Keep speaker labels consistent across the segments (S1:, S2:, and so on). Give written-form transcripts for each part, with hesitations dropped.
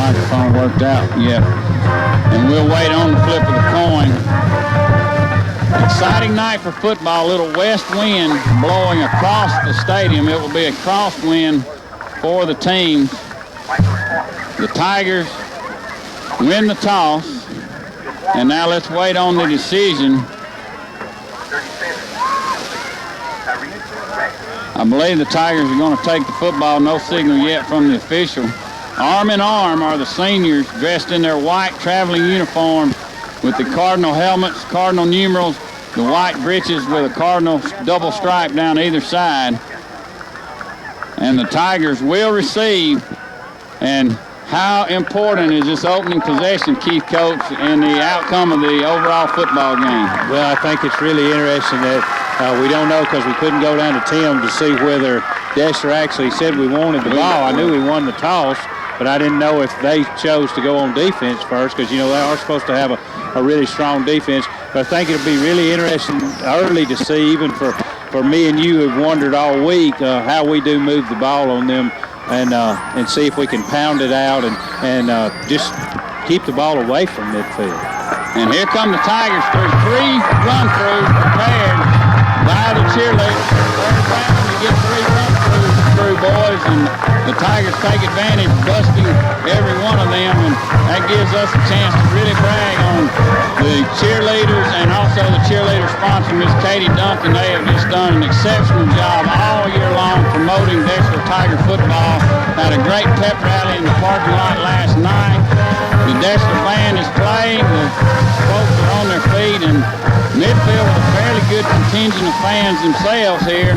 S1: microphone worked out. Yeah. And we'll wait on the flip of the coin. Exciting night for football. A little west wind blowing across the stadium. It will be a crosswind for the team. The Tigers win the toss. And now let's wait on the decision. I believe the Tigers are going to take the football. No signal yet from the official. Arm in arm are the seniors dressed in their white traveling uniform with the Cardinal helmets, Cardinal numerals, the white breeches with a Cardinal double stripe down either side. And the Tigers will receive. And how important is this opening possession, Keith Coates, in the outcome of the overall football game?
S2: Well, I think it's really interesting that we don't know because we couldn't go down to Tim to see whether Deshler actually said we wanted the ball. I knew we won the toss, but I didn't know if they chose to go on defense first because, you know, they are supposed to have a really strong defense. But I think it'll be really interesting early to see, even for me and you have wondered all week, how we do move the ball on them and see if we can pound it out and just keep the ball away from midfield.
S1: And here come the Tigers through 3 run-throughs prepared by the cheerleaders. Third round to get 3 run-throughs through, boys, and the Tigers take advantage, busting every one of them, and that gives us a chance to really brag on the cheerleaders and also the cheerleader sponsor, Miss Katie Duncan. They have just done an exceptional job all year long promoting Deshler Tiger football. Had a great pep rally in the parking lot last night. The Deshler band is playing. The folks are on their feet, and Midfield with a fairly good contingent of fans themselves here.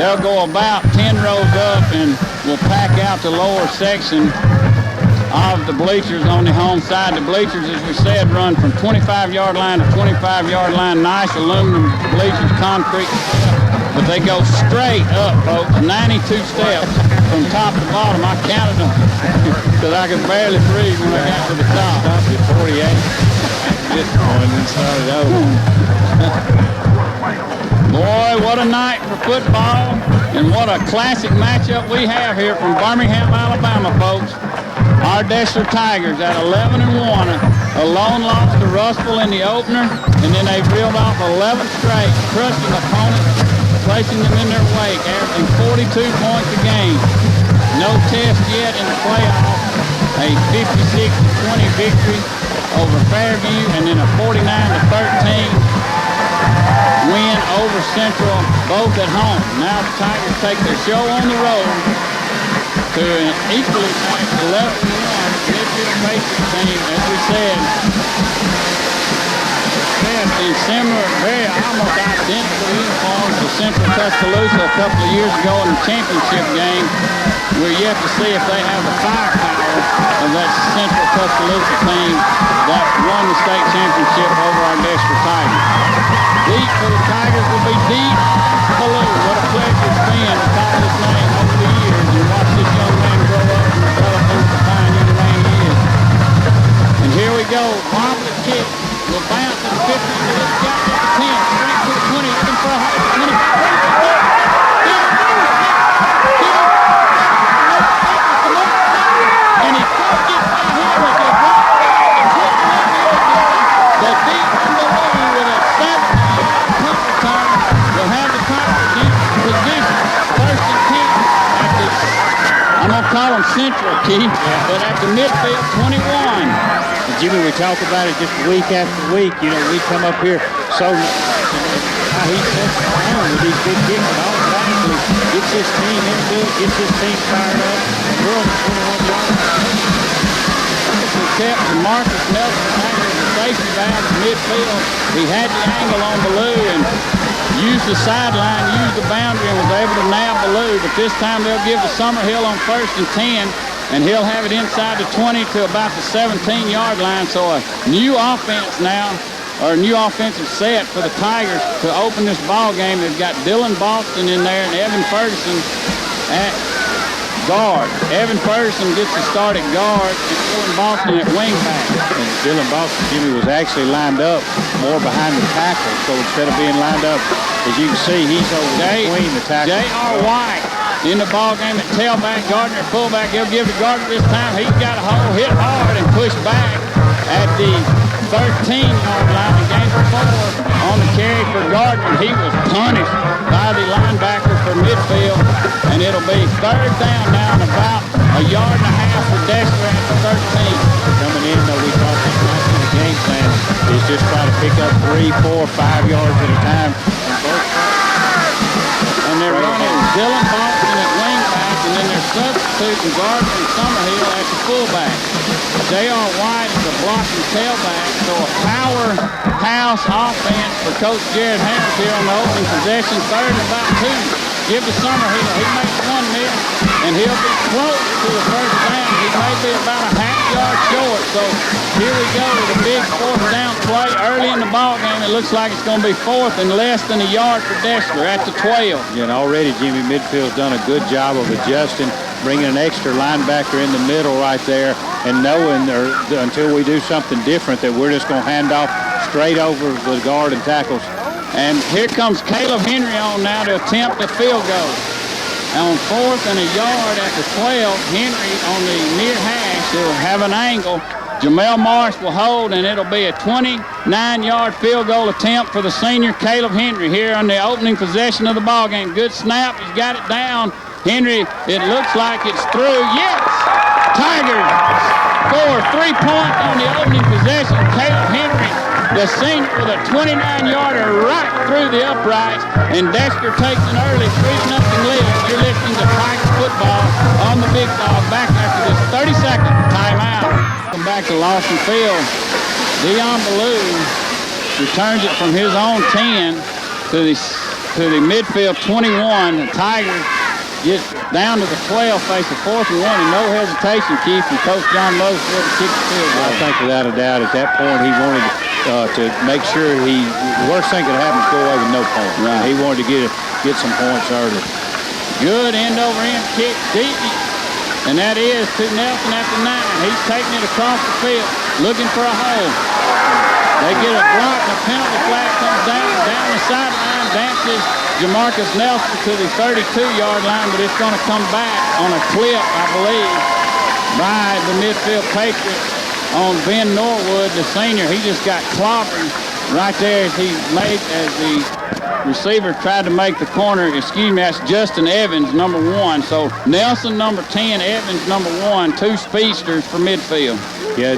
S1: They'll go about 10 rows up and will pack out the lower section of the bleachers on the home side. The bleachers, as we said, run from 25-yard line to 25-yard line. Nice aluminum bleachers, concrete steps, but they go straight up, folks, 92 steps from top to bottom. I counted them because I could barely breathe when I got to the top.
S2: Stopped at 48. This point and started over.
S1: Boy, what a night for football, and what a classic matchup we have here from Birmingham, Alabama, folks. Our Deshler Tigers at 11-1, a lone loss to Russell in the opener, and then they've reeled off 11 straight, crushing opponents, placing them in their wake, averaging 42 points a game. No test yet in the playoffs. A 56-20 victory over Fairview, and then a 49-13 win over Central, both at home. Now the Tigers take their show on the road to an equally packed 11-1 Midfield Patriots team, as we said, in similar, very almost identical uniforms to Central Tuscaloosa a couple of years ago in the championship game. We're yet to see if they have the firepower of that Central Tuscaloosa team that won the state championship over our Deshler Tigers. Deep for the Tigers will be Deep Ballou. What a pleasure it's been to call this name over the years and watch this young man grow up and develop into the fine young man he is. And here we go. Wobbly kick will bounce to the 50. It's got to the 10. Straight to the 20. Looking for a hole. 20. And he could get down here with it. But Deep Ballou with a 7-yard punt return will have the Tigers in position. First and 10 at the, I'm going to call them Central, Keith, but at the midfield 21.
S2: Jimmy, we talk about it just week after week. You know, we come up here so how he sets the tone with these big kicks and automatically gets his team into it, gets his team fired up. We're on the 21-yard line.
S1: Kept to Marcus Nelson Hanger as a safety valve in midfield. He had the angle on Ballou and used the sideline, used the boundary, and was able to nab Ballou. But this time they'll give to Summerhill on 1st and 10, and he'll have it inside the 20 to about the 17-yard line. So a new offense now, or a new offensive set for the Tigers to open this ball game. They've got Dylan Boston in there and Evan Ferguson at guard. Evan Ferguson gets the start at guard and Dylan Boston at wingback.
S2: And Dylan Boston, Jimmy, was actually lined up more behind the tackle. So instead of being lined up, as you can see, he's over between the tackles.
S1: J.R. White in the ball game at tailback. Gardner, fullback. He'll give to Gardner this time. He's got a hole, hit hard, and pushed back at the 13-yard line. And gain for 4 on the carry for Gardner. He was punished by the linebacker for Midfield, and it'll be 3rd down now and about a yard and a half for Deshler at the 13.
S2: Coming in, though, we thought this might be the game plan is just try to pick up 3, 4, 5 yards at a time.
S1: And they're running Dylan Boston at wingback, and then they're substituting Gardner and Summerhill at the fullback. J.R. White is a blocking tailback, so a powerhouse offense for Coach Jared Harris here on the opening possession. 3rd and about 2. Give to Summerhill. He makes 1 miss, and he'll be close to the 1st down. He may be about a half yard short. So here we go with a big 4th down play early in the ball game. It looks like it's going to be 4th and less than a yard for Deshler at the 12.
S2: Yeah, and already Jimmy, Midfield's done a good job of adjusting, bringing an extra linebacker in the middle right there, and knowing until we do something different that we're just going to hand off straight over the guard and tackles.
S1: And here comes Caleb Henry on now to attempt a field goal. On 4th and a yard at the 12, Henry on the near hash. He'll have an angle. Jamel Marsh will hold, and it'll be a 29-yard field goal attempt for the senior Caleb Henry here on the opening possession of the ball game. Good snap. He's got it down. Henry, it looks like it's through. Yes! Tigers score 3 points on the opening possession. Caleb Henry, the senior, with a 29-yarder right through the uprights, and Deshler takes an early 3-0 lead. You're listening to Tigers football on the Big Dog. Back after this 30-second timeout. Come back to Lawson Field. Dion Ballou returns it from his own 10 to the midfield 21. The Tigers get down to the 12, face a 4th and 1, and no hesitation, Keith, from Coach John Mosley to kick the field goal.
S2: I think without a doubt at that point he wanted to make sure the worst thing could happen is go away with no points.
S1: Right.
S2: He wanted to get some points early.
S1: Good end-over-end kick deep, and that is to Nelson at the 9. He's taking it across the field, looking for a hole. They get a block, and a penalty flag comes down the sideline, dances Jamarcus Nelson to the 32-yard line, but it's going to come back on a clip, I believe, by the Midfield Patriots on Ben Norwood, the senior. He just got clobbered right there as the receiver tried to make the corner. Excuse me, that's Justin Evans, number 1. So Nelson, number 10, Evans, number 1, 2 speedsters for Midfield.
S2: Yeah,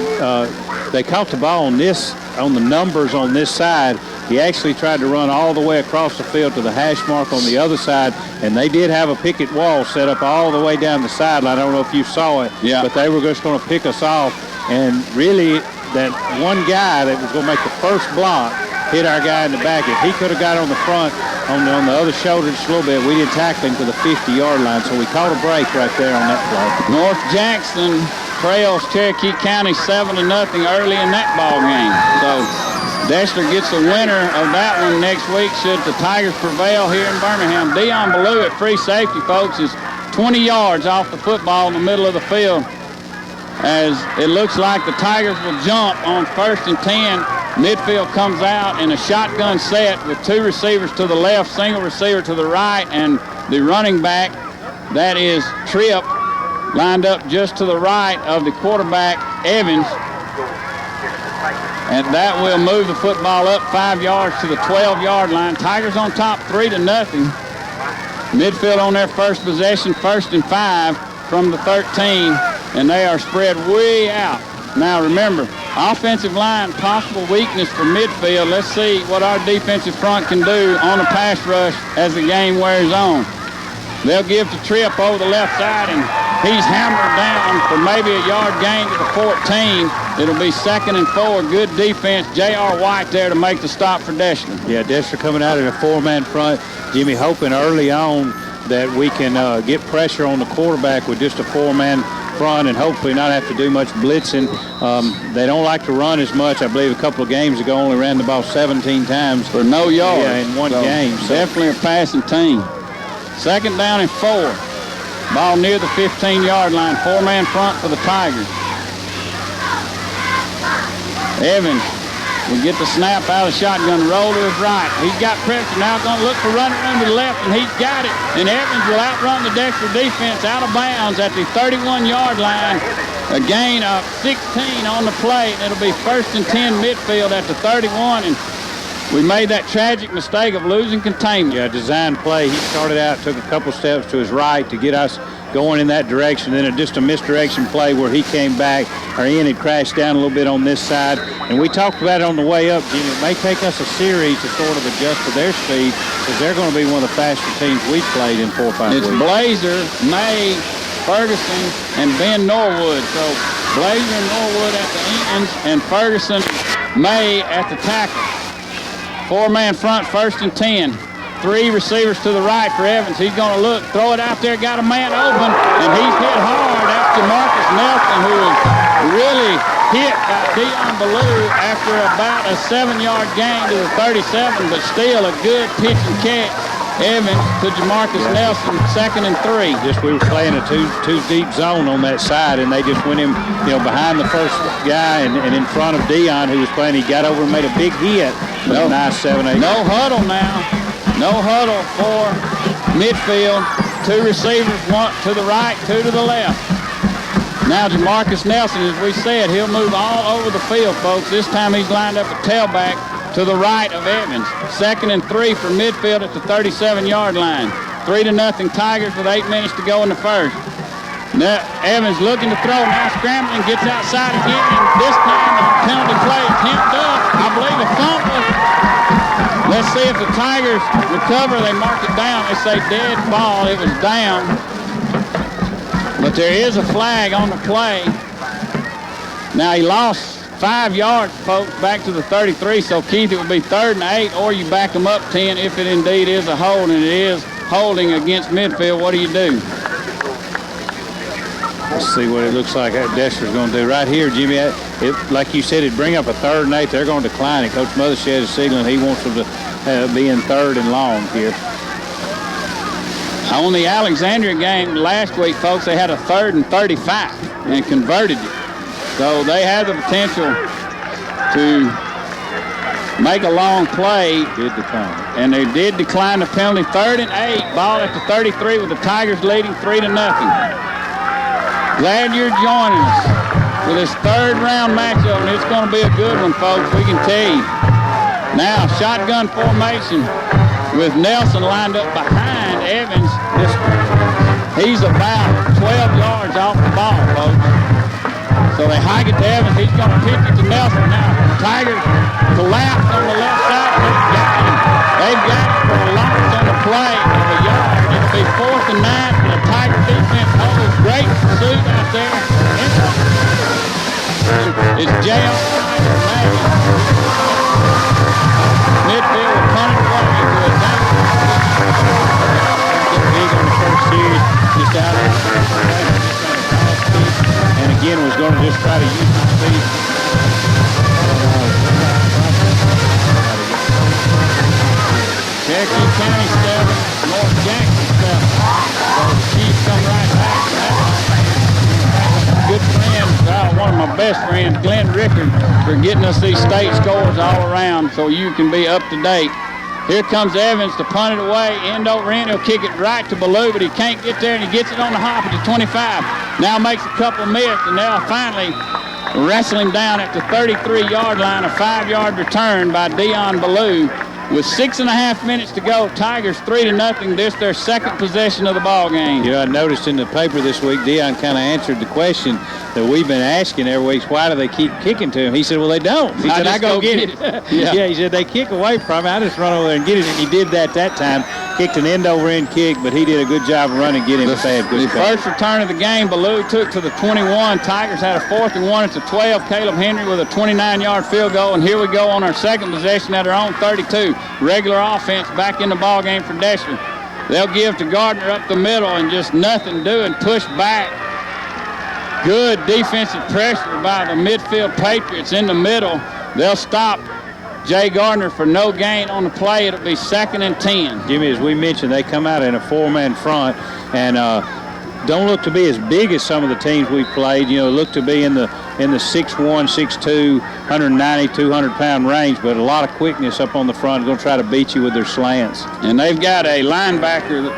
S2: they caught the ball on the numbers on this side. He actually tried to run all the way across the field to the hash mark on the other side, and they did have a picket wall set up all the way down the sideline. I don't know if you saw it,
S1: yeah,
S2: but they were just going to pick us off. And really, that one guy that was going to make the first block hit our guy in the back. If he could have got on the front, on the other shoulder just a little bit, we didn't tackle him to the 50-yard line, so we caught a break right there on that play.
S1: North Jackson trails Cherokee County 7-0 early in that ball game. So Deshler gets the winner of that one next week should the Tigers prevail here in Birmingham. Dion Ballou at free safety, folks, is 20 yards off the football in the middle of the field, as it looks like the Tigers will jump on 1st and 10. Midfield comes out in a shotgun set with 2 receivers to the left, single receiver to the right, and the running back, that is Tripp, lined up just to the right of the quarterback, Evans. And that will move the football up 5 yards to the 12-yard line. Tigers on top 3-0. Midfield on their first possession, 1st and 5 from the 13, and they are spread way out. Now remember, offensive line, possible weakness for Midfield. Let's see what our defensive front can do on a pass rush as the game wears on. They'll give to Tripp over the left side, and he's hammered down for maybe a yard gain to the 14. It'll be 2nd and 4. Good defense. J.R. White there to make the stop for Deshler.
S2: Yeah, Deshler coming out in a 4-man front. Jimmy hoping early on that we can get pressure on the quarterback with just a 4-man front and hopefully not have to do much blitzing. They don't like to run as much. I believe a couple of games ago only ran the ball 17 times.
S1: For no yards.
S2: Yeah, in one game.
S1: So definitely a passing team. 2nd down and 4. Ball near the 15-yard line. 4-man front for the Tigers. Evans will get the snap out of the shotgun, roll to his right. He's got pressure now, going to look for running room to the left, and he's got it. And Evans will outrun the Deshler defense out of bounds at the 31-yard line. A gain of 16 on the play, and it'll be 1st and 10 midfield at the 31. And we made that tragic mistake of losing containment.
S2: Yeah, design play. He started out, took a couple steps to his right to get us going in that direction. Then just a misdirection play where he came back. Our end had crashed down a little bit on this side. And we talked about it on the way up, Jimmy. It may take us a series to sort of adjust to their speed because they're going to be one of the faster teams we've played in 4 or 5 weeks.
S1: It's Blazer, May, Ferguson, and Ben Norwood. So Blazer and Norwood at the ends, and Ferguson, May at the tackle. 4-man front, 1st and 10. 3 receivers to the right for Evans. He's going to look, throw it out there, got a man open, and he's hit hard after Marcus Nelson, who was really hit by Dion Ballou after about a 7-yard gain to the 37, but still a good pitch and catch. Evans to Jamarcus Nelson, 2nd and 3.
S2: Just we were playing a two deep zone on that side, and they just went him, behind the first guy and in front of Dion, who was playing. He got over and made a big hit.
S1: No,
S2: nice 7-8.
S1: No huddle now. No huddle for midfield. 2 receivers, 1 to the right, 2 to the left. Now Jamarcus Nelson, as we said, he'll move all over the field, folks. This time he's lined up a tailback to the right of Evans. 2nd and 3 for midfield at the 37-yard line. 3-0 Tigers with 8 minutes to go in the first. Now Evans looking to throw, now scrambling, gets outside again, and this time the penalty play is hemmed up. I believe a fumble. Let's see if the Tigers recover. They mark it down. They say dead ball. It was down. But there is a flag on the play. Now he lost 5 yards, folks, back to the 33. So, Keith, it would be 3rd and 8, or you back them up 10 if it indeed is a hold, and it is holding against midfield. What do you do?
S2: Let's see what it looks like that Deshler's going to do. Right here, Jimmy, like you said, it'd bring up a 3rd and 8. They're going to decline it. Coach Mothershed is signaling he wants them to be in 3rd and long here.
S1: On the Alexandria game last week, folks, they had a 3rd and 35 and converted it. So they have the potential to make a long play.
S2: Did decline.
S1: And they did decline the penalty. 3rd and 8, ball at the 33 with the Tigers leading 3-0. Glad you're joining us for this 3rd round matchup, and it's going to be a good one, folks, we can tell you. Now, shotgun formation with Nelson lined up behind Evans. He's about 12 yards off the ball, folks. So they hike it to Evans. He's going to pitch it to Nelson. Now, Tigers collapse on the left side. They've got it for a loss on the play of a yard. It'll be 4th and 9 for the Tiger defense. Holds great pursuit out there. It's J.O. Midfield will punt it away to a down.
S2: Big on the first series, just out of and again was going to just try to use his speed.
S1: Cherokee County 7, North Jackson 7. So the Chiefs come right back. Good friend, one of my best friends, Glenn Rickard, for getting us these state scores all around so you can be up to date. Here comes Evans to punt it away, end over end. He'll kick it right to Ballou, but he can't get there, and he gets it on the hop at the 25. Now makes a couple missed, and now finally wrestling down at the 33-yard line, a 5-yard return by Dion Ballou. With 6.5 minutes to go, Tigers 3-0. This their 2nd possession of the ball game.
S2: I noticed in the paper this week, Dion kind of answered the question that we've been asking every week. Why do they keep kicking to him? He said, well, they don't. He said, I go get it. Yeah, he said, they kick away from me. I just run over there and get it. And he did that time. Kicked an end-over-end kick, but he did a good job of running and getting it fast.
S1: The first return of the game, Ballou took to the 21. Tigers had a 4th and 1 at the 12. Caleb Henry with a 29-yard field goal. And here we go on our 2nd possession at our own 32. Regular offense back in the ball game for Deshler. They'll give to Gardner up the middle and just nothing doing. Push back. Good defensive pressure by the midfield Patriots in the middle. They'll stop Jay Gardner for no gain on the play. It'll be 2nd and 10.
S2: Jimmy, as we mentioned, they come out in a 4-man front and don't look to be as big as some of the teams we've played. Look to be in the in the 6'1", 6'2", 190, 200-pound range, but a lot of quickness up on the front. Going to try to beat you with their slants.
S1: And they've got a linebacker,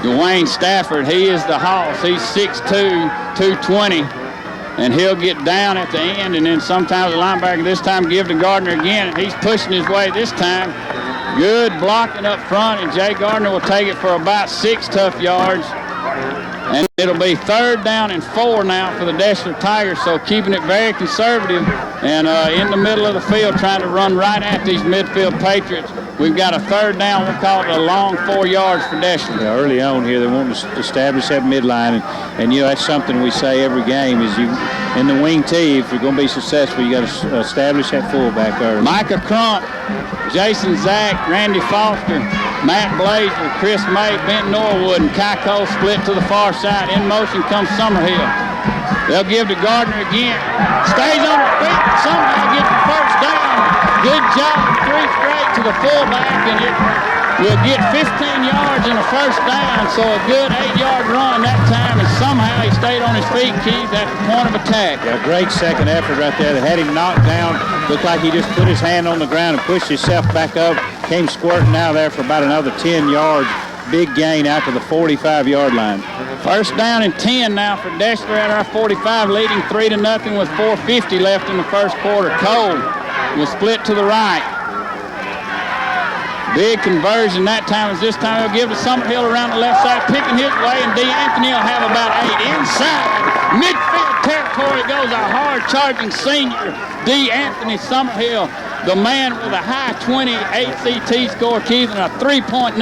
S1: Dwayne Stafford. He is the hoss. He's 6'2", 220. And he'll get down at the end, and then sometimes the linebacker this time give to Gardner again, and he's pushing his way this time. Good blocking up front, and Jay Gardner will take it for about 6 tough yards. And it'll be 3rd down and 4 now for the Deshler Tigers, so keeping it very conservative and in the middle of the field trying to run right at these Midfield Patriots. We've got a 3rd down. We'll call it a long 4 yards for Deshler.
S2: Yeah, early on here, they want to establish that midline. And you know, that's something we say every game is you, in the wing tee, if you're going to be successful, you got to establish that fullback early.
S1: Micah Crump, Jason Zach, Randy Foster, Matt Blazer, Chris May, Ben Norwood, and Kai Cole split to the far side. In motion comes Summerhill. They'll give to Gardner again. Stays on his feet, somehow gets the 1st down. Good job, 3 straight to the fullback, and it will get 15 yards and a 1st down, so a good 8-yard run that time, and somehow he stayed on his feet, Keith, at the point of attack.
S2: Yeah, great second effort right there. They had him knocked down. Looked like he just put his hand on the ground and pushed himself back up. Came squirting out there for about another 10 yards. Big gain out to the 45-yard line.
S1: 1st down and 10 now for Deshler at our 45, leading 3-0 with 4:50 left in the 1st quarter. Cole will split to the right. Big conversion that time. As this time he'll give to Summerhill around the left side, picking his way, and D'Anthony will have about 8 inside. Midfield territory goes a hard-charging senior, D'Anthony Summerhill, the man with a high 20 ACT score, Keith, and a 3.9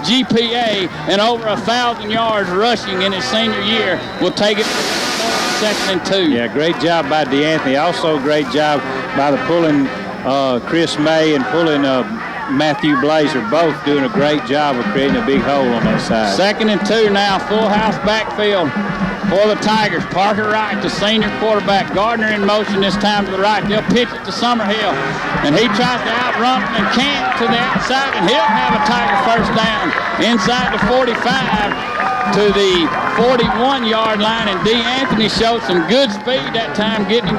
S1: GPA, and over 1,000 yards rushing in his senior year. Will take it 2nd and 2.
S2: Yeah, great job by D'Anthony. Also, great job by the pulling Chris May and pulling Matthew Blazer, both doing a great job of creating a big hole on that side.
S1: 2nd and 2 now, full house backfield for the Tigers. Parker Wright, the senior quarterback. Gardner in motion this time to the right. They'll pitch it to Summerhill, and he tries to outrun him and can't to the outside, and he'll have a Tiger 1st down inside the 45 to the 41-yard line, and D'Anthony showed some good speed that time, getting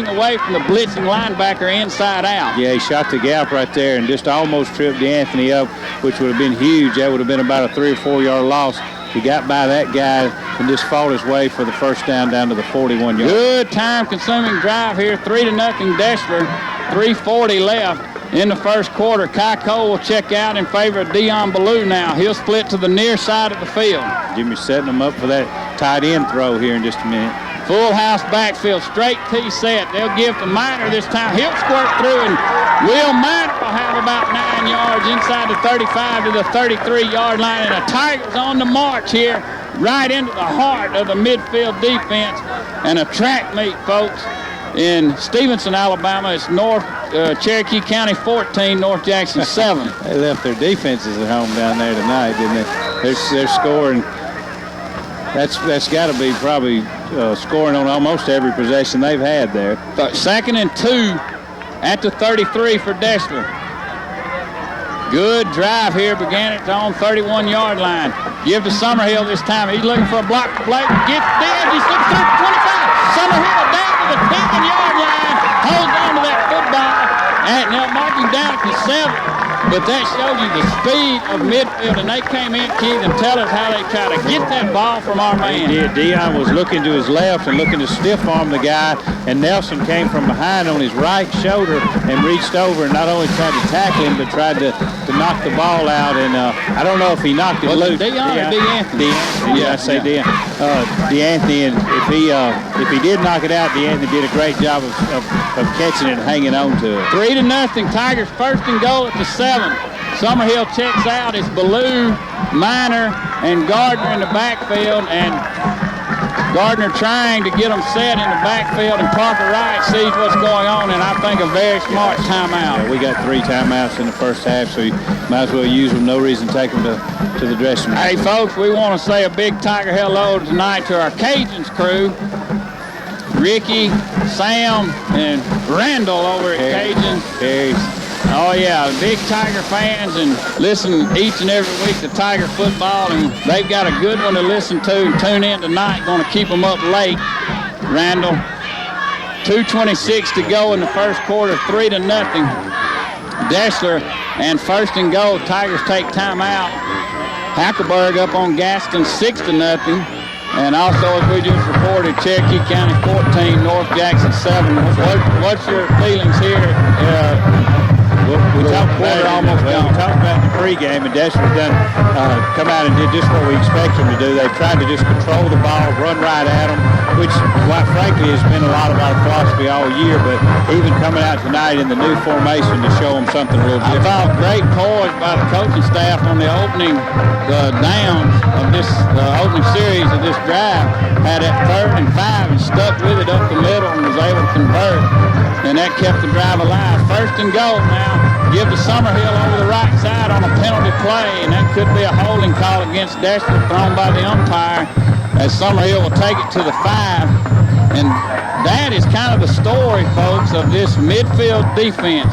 S1: away from the blitzing linebacker inside out.
S2: Yeah, he shot the gap right there and just almost tripped D'Anthony up, which would have been huge. That would have been about a 3 or 4 yard loss. He got by that guy and just fought his way for the 1st down to the 41 yard.
S1: Good time-consuming drive here, 3-0 Deshler, 3:40 left. In the 1st quarter, Kai Cole will check out in favor of Dion Ballou now. He'll split to the near side of the field.
S2: Jimmy's setting him up for that tight end throw here in just a minute.
S1: Full house backfield, straight T set. They'll give to Minor this time. He'll squirt through, and Will Minor will have about 9 yards inside the 35 to the 33-yard line. And the Tigers on the march here, right into the heart of the Midfield defense. And a track meet, folks, in Stevenson, Alabama. It's North Cherokee County 14, North Jackson 7.
S2: They left their defenses at home down there tonight, didn't they? They're scoring. That's got to be probably scoring on almost every possession they've had there.
S1: 2nd and 2 at the 33 for Deshler. Good drive here, began at the own 31-yard line. Give to Summerhill this time. He's looking for a block for Blake. Gets dead. He's looking through the 25. Summerhill down to the 10-yard line. Holds on to that football. And they'll mark him down at the 7. But that shows you the speed of Midfield, and they came in, Keith, and tell us how they try to get that ball from our man.
S2: He did. Dion was looking to his left and looking to stiff arm the guy, and Nelson came from behind on his right shoulder and reached over and not only tried to tackle him, but tried to knock the ball out. And I don't know if he knocked it loose.
S1: Dion or D'Anthony?
S2: Yeah, I say Dion. D'Anthony, and if he did knock it out, D'Anthony did a great job of catching it and hanging on to it.
S1: 3-0. Tigers 1st and goal at the 7. Summerhill checks out. It's Ballou, Minor, and Gardner in the backfield, and Gardner trying to get them set in the backfield, and Parker Wright sees what's going on, and I think a very smart timeout.
S2: Yeah, we got 3 timeouts in the 1st half, so you might as well use them. No reason to take them to the dressing room.
S1: Hey, folks, we want to say a big Tiger hello tonight to our Cajuns crew. Ricky, Sam, and Randall over at Cajuns. Oh, yeah, big Tiger fans, and listen each and every week to Tiger football, and they've got a good one to listen to and tune in tonight. Going to keep them up late. Randall, 2:26 to go in the first quarter, 3-0. Deshler, and 1st and goal. Tigers take timeout. Hackleburg up on Gaston, 6-0. And also, as we just reported, Cherokee County 14, North Jackson 7. What's your feelings here?
S2: We talked about the pregame, and Deshler's done come out and did just what we expect them to do. They tried to just control the ball, run right at them, which, quite frankly, has been a lot of our philosophy all year. But even coming out tonight in the new formation to show them something a little different.
S1: I thought great poise by the coaching staff on the opening downs of this opening series of this drive. Had that 3rd and 5 and stuck with it up the middle and was able to convert. And that kept the drive alive. 1st and goal now. Give to Summerhill over the right side on a penalty play, and that could be a holding call against Deshler thrown by the umpire, as Summerhill will take it to the 5. And that is kind of the story, folks, of this midfield defense.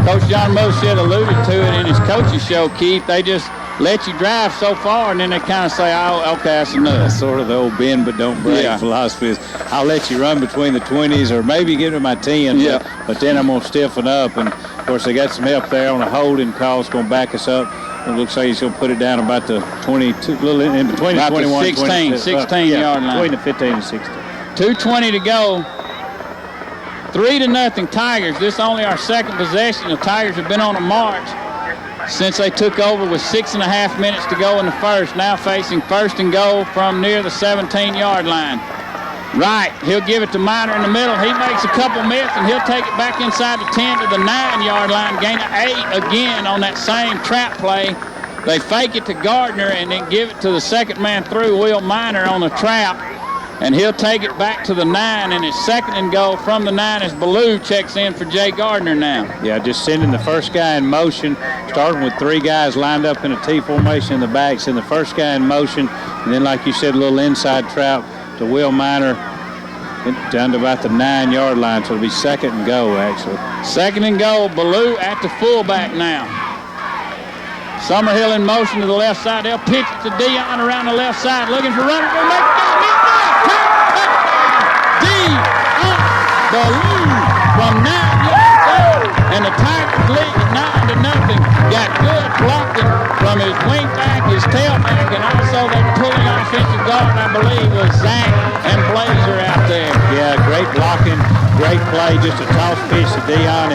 S1: Coach John Moshed alluded to it in his coaching show, Keith. They just let you drive so far, and then they kind of say, oh, okay, that's enough.
S2: That's sort of the old bend but don't break philosophy is, I'll let you run between the 20s or maybe get to my 10s, but then I'm going to stiffen up. And, of course, they got some help there on a holding call. It's going to back us up. It looks like he's going to put it down about the 22, little in between the 21
S1: and 16-yard line.
S2: Between the 15 and 16.
S1: 2:20 to go. 3-0 Tigers. This is only our second possession. The Tigers have been on a march since they took over with 6.5 minutes to go in the first. Now facing 1st and goal from near the 17-yard line. Right, he'll give it to Minor in the middle. He makes a couple misses, and he'll take it back inside the 10 to the 9-yard line. Gain of 8 again on that same trap play. They fake it to Gardner and then give it to the second man through, Will Minor, on the trap. And he'll take it back to the 9, and it's 2nd and goal from the 9 as Ballou checks in for Jay Gardner now.
S2: Yeah, just sending the first guy in motion, starting with 3 guys lined up in a T formation in the back, send the first guy in motion, and then, like you said, a little inside trap to Will Minor down to about the 9-yard line, so it'll be 2nd and goal, actually.
S1: 2nd and goal, Ballou at the fullback now. Summerhill in motion to the left side. They'll pitch it to Dion around the left side, looking for runner. Gonna make it. Ballou from 9 yards out, and the Tigers lead 9-0. Got good blocking from his wing back, his tailback, and also that pulling offensive guard, I believe, was Zach and Blazer out there.
S2: Yeah, great blocking, great play, just a toss pitch to Dion,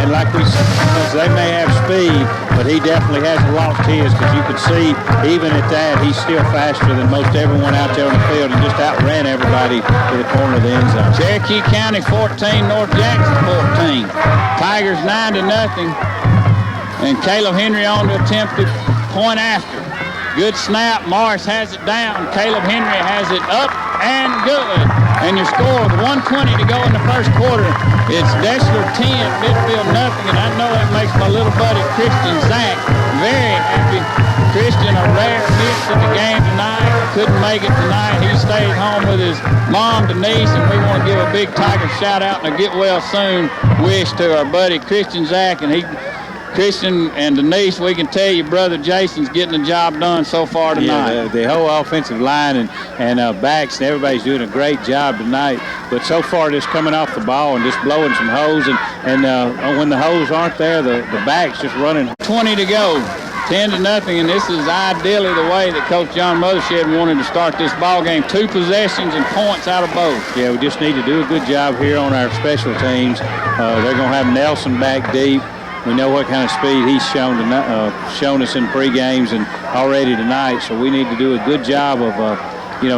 S2: and like we said, they may have speed, but he definitely hasn't lost his, because you could see, even at that, he's still faster than most everyone out there on the field and just outran everybody to the corner of the end zone.
S1: Cherokee County 14, North Jackson 14. Tigers 9-0. And Caleb Henry on to attempt the point after. Good snap. Morris has it down. Caleb Henry has it up and good. And your score with 1:20 to go in the first quarter. It's Deshler 10, Midfield nothing. And I know that makes my little buddy Christian Zach very happy. Christian, a rare miss in the game tonight. Couldn't make it tonight. He stayed home with his mom, Denise, and we want to give a big Tiger shout out and a get well soon wish to our buddy Christian Zach. And Christian and Denise, we can tell you, brother Jason's getting the job done so far tonight.
S2: Yeah, the whole offensive line and backs, and everybody's doing a great job tonight. But so far, just coming off the ball and just blowing some holes. And when the holes aren't there, the backs just running.
S1: 20 to go, 10-0, and this is ideally the way that Coach John Moshed wanted to start this ball game. 2 possessions and points out of both.
S2: Yeah, we just need to do a good job here on our special teams. They're going to have Nelson back deep. We know what kind of speed he's shown us in pre-games and already tonight, so we need to do a good job of,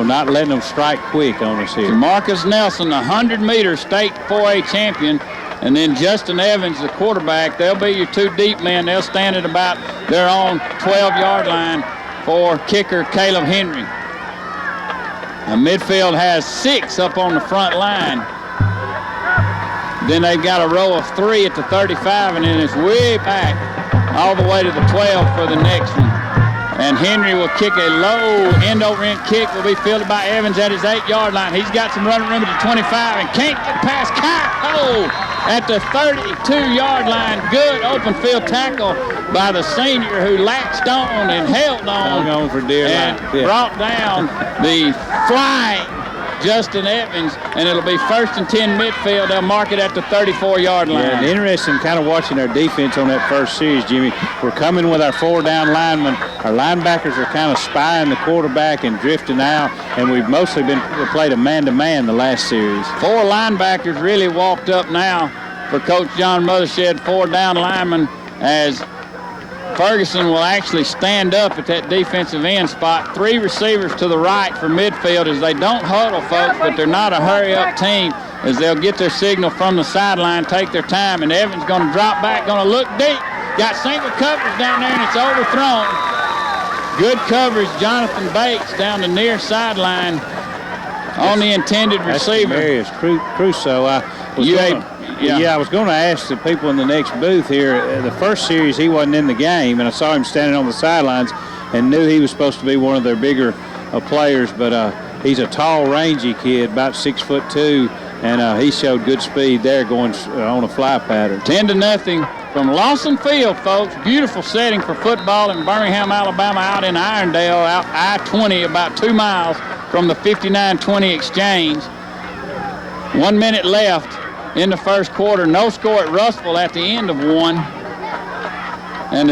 S2: not letting them strike quick on us here.
S1: Marcus Nelson, 100-meter state 4A champion, and then Justin Evans, the quarterback. They'll be your 2 deep men. They'll stand at about their own 12-yard line for kicker Caleb Henry. Now, midfield has 6 up on the front line. Then they've got a row of 3 at the 35, and then it's way back all the way to the 12 for the next one. And Henry will kick a low end-over-end kick, will be fielded by Evans at his 8-yard line. He's got some running room at the 25 and can't get past Kyle at the 32-yard line. Good open field tackle by the senior who latched on and held on
S2: for dear life.
S1: And brought down the flying Justin Evans, and it'll be 1st and 10 midfield. They'll mark it at the 34-yard line.
S2: Yeah, and interesting kind of watching our defense on that first series, Jimmy. We're coming with our 4-down linemen. Our linebackers are kind of spying the quarterback and drifting out, and we've mostly played a man-to-man the last series.
S1: 4 linebackers really walked up now for Coach John Mothershed, 4-down linemen, as Ferguson will actually stand up at that defensive end spot. 3 receivers to the right for midfield as they don't huddle, folks, but they're not a hurry-up team as they'll get their signal from the sideline, take their time, and Evans going to drop back, going to look deep. Got single coverage down there, and it's overthrown. Good coverage, Jonathan Bates down the near sideline on the intended receiver.
S2: Marius Crusoe. I was going to ask the people in the next booth here. The first series, he wasn't in the game, and I saw him standing on the sidelines and knew he was supposed to be one of their bigger players, but he's a tall, rangy kid, about 6'2", and he showed good speed there going on a fly pattern.
S1: 10-0 from Lawson Field, folks. Beautiful setting for football in Birmingham, Alabama, out in Irondale, out I-20, about 2 miles from the 59-20 exchange. 1 minute left in the first quarter. No score at Russellville at the end of 1. And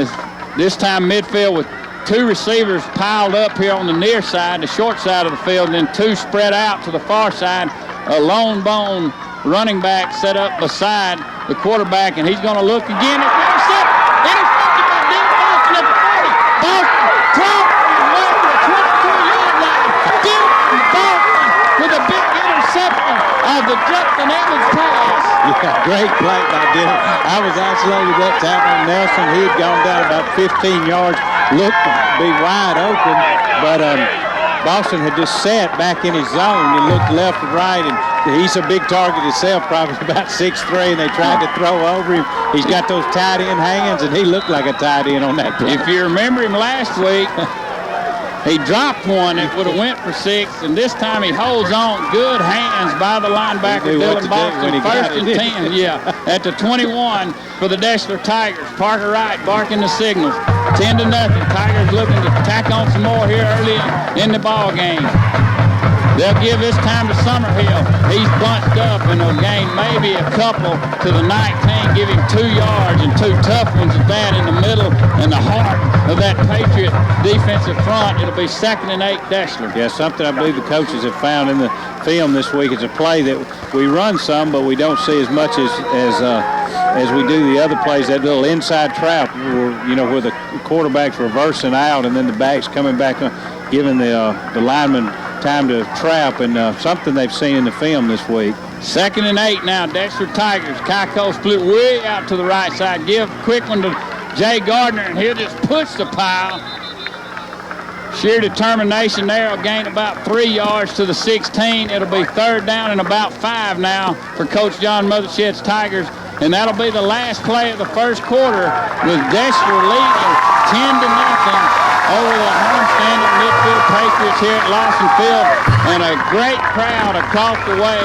S1: this time midfield with 2 receivers piled up here on the near side, the short side of the field, and then 2 spread out to the far side. A lone bone running back set up beside the quarterback, and he's going to look again. It's intercepted by Dylan Boston at the 40. Boston dropped away to the 22-yard line. Dylan Boston with a big interception of the Justin Evans pass.
S2: Yeah, great play by Dylan. I was isolated that time on Nelson. He had gone down about 15 yards, looked to be wide open, but Boston had just sat back in his zone and looked left and right, and he's a big target himself, probably about 6'3", and they tried to throw over him. He's got those tight end hands, and he looked like a tight end on that play.
S1: If you remember him last week, he dropped one that would have went for 6, and this time he holds on. Good hands by the linebacker, Dylan Boston. 1st and 10, at the 21 for the Deshler Tigers. Parker Wright barking the signals. 10-0. Tigers looking to tack on some more here early in the ball game. They'll give this time to Summerhill. He's bunched up and will gain maybe a couple to the 19, give him 2 yards, and 2 tough ones at that in the middle and the heart of that Patriot defensive front. It'll be 2nd and 8 Deshler.
S2: Yeah, something I believe the coaches have found in the film this week is a play that we run some, but we don't see as much as we do the other plays. That little inside trap, where the quarterback's reversing out and then the back's coming back, giving the lineman time to trap, and something they've seen in the film this week.
S1: 2nd and 8 now, Deshler Tigers. Keiko split way out to the right side. Give a quick one to Jay Gardner, and he'll just push the pile. Sheer determination there. Will gain about 3 yards to the 16. It'll be 3rd down and about 5 now for Coach John Mothershed's Tigers, and that'll be the last play of the first quarter with Deshler leading 10-0 over the homestanding Midfield Patriots here at Lawson Field, and a great crowd across the way.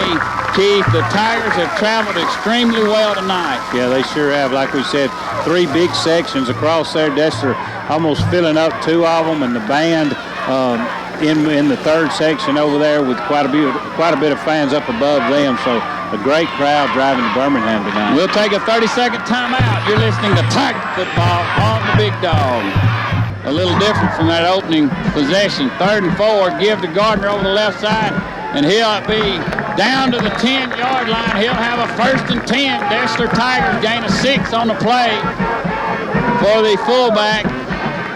S1: Keith, the Tigers have traveled extremely well tonight.
S2: Yeah, they sure have. Like we said, 3 big sections across there. Deshler almost filling up 2 of them, and the band in the 3rd section over there with quite a bit of fans up above them. So a great crowd driving to Birmingham tonight.
S1: We'll take a 30-second timeout. You're listening to Tiger Football on the Big Dog. A little different from that opening possession. 3rd and 4. Give to Gardner over the left side, and he'll be down to the 10-yard line. He'll have a 1st and 10. Deshler Tigers gain a 6 on the play for the fullback,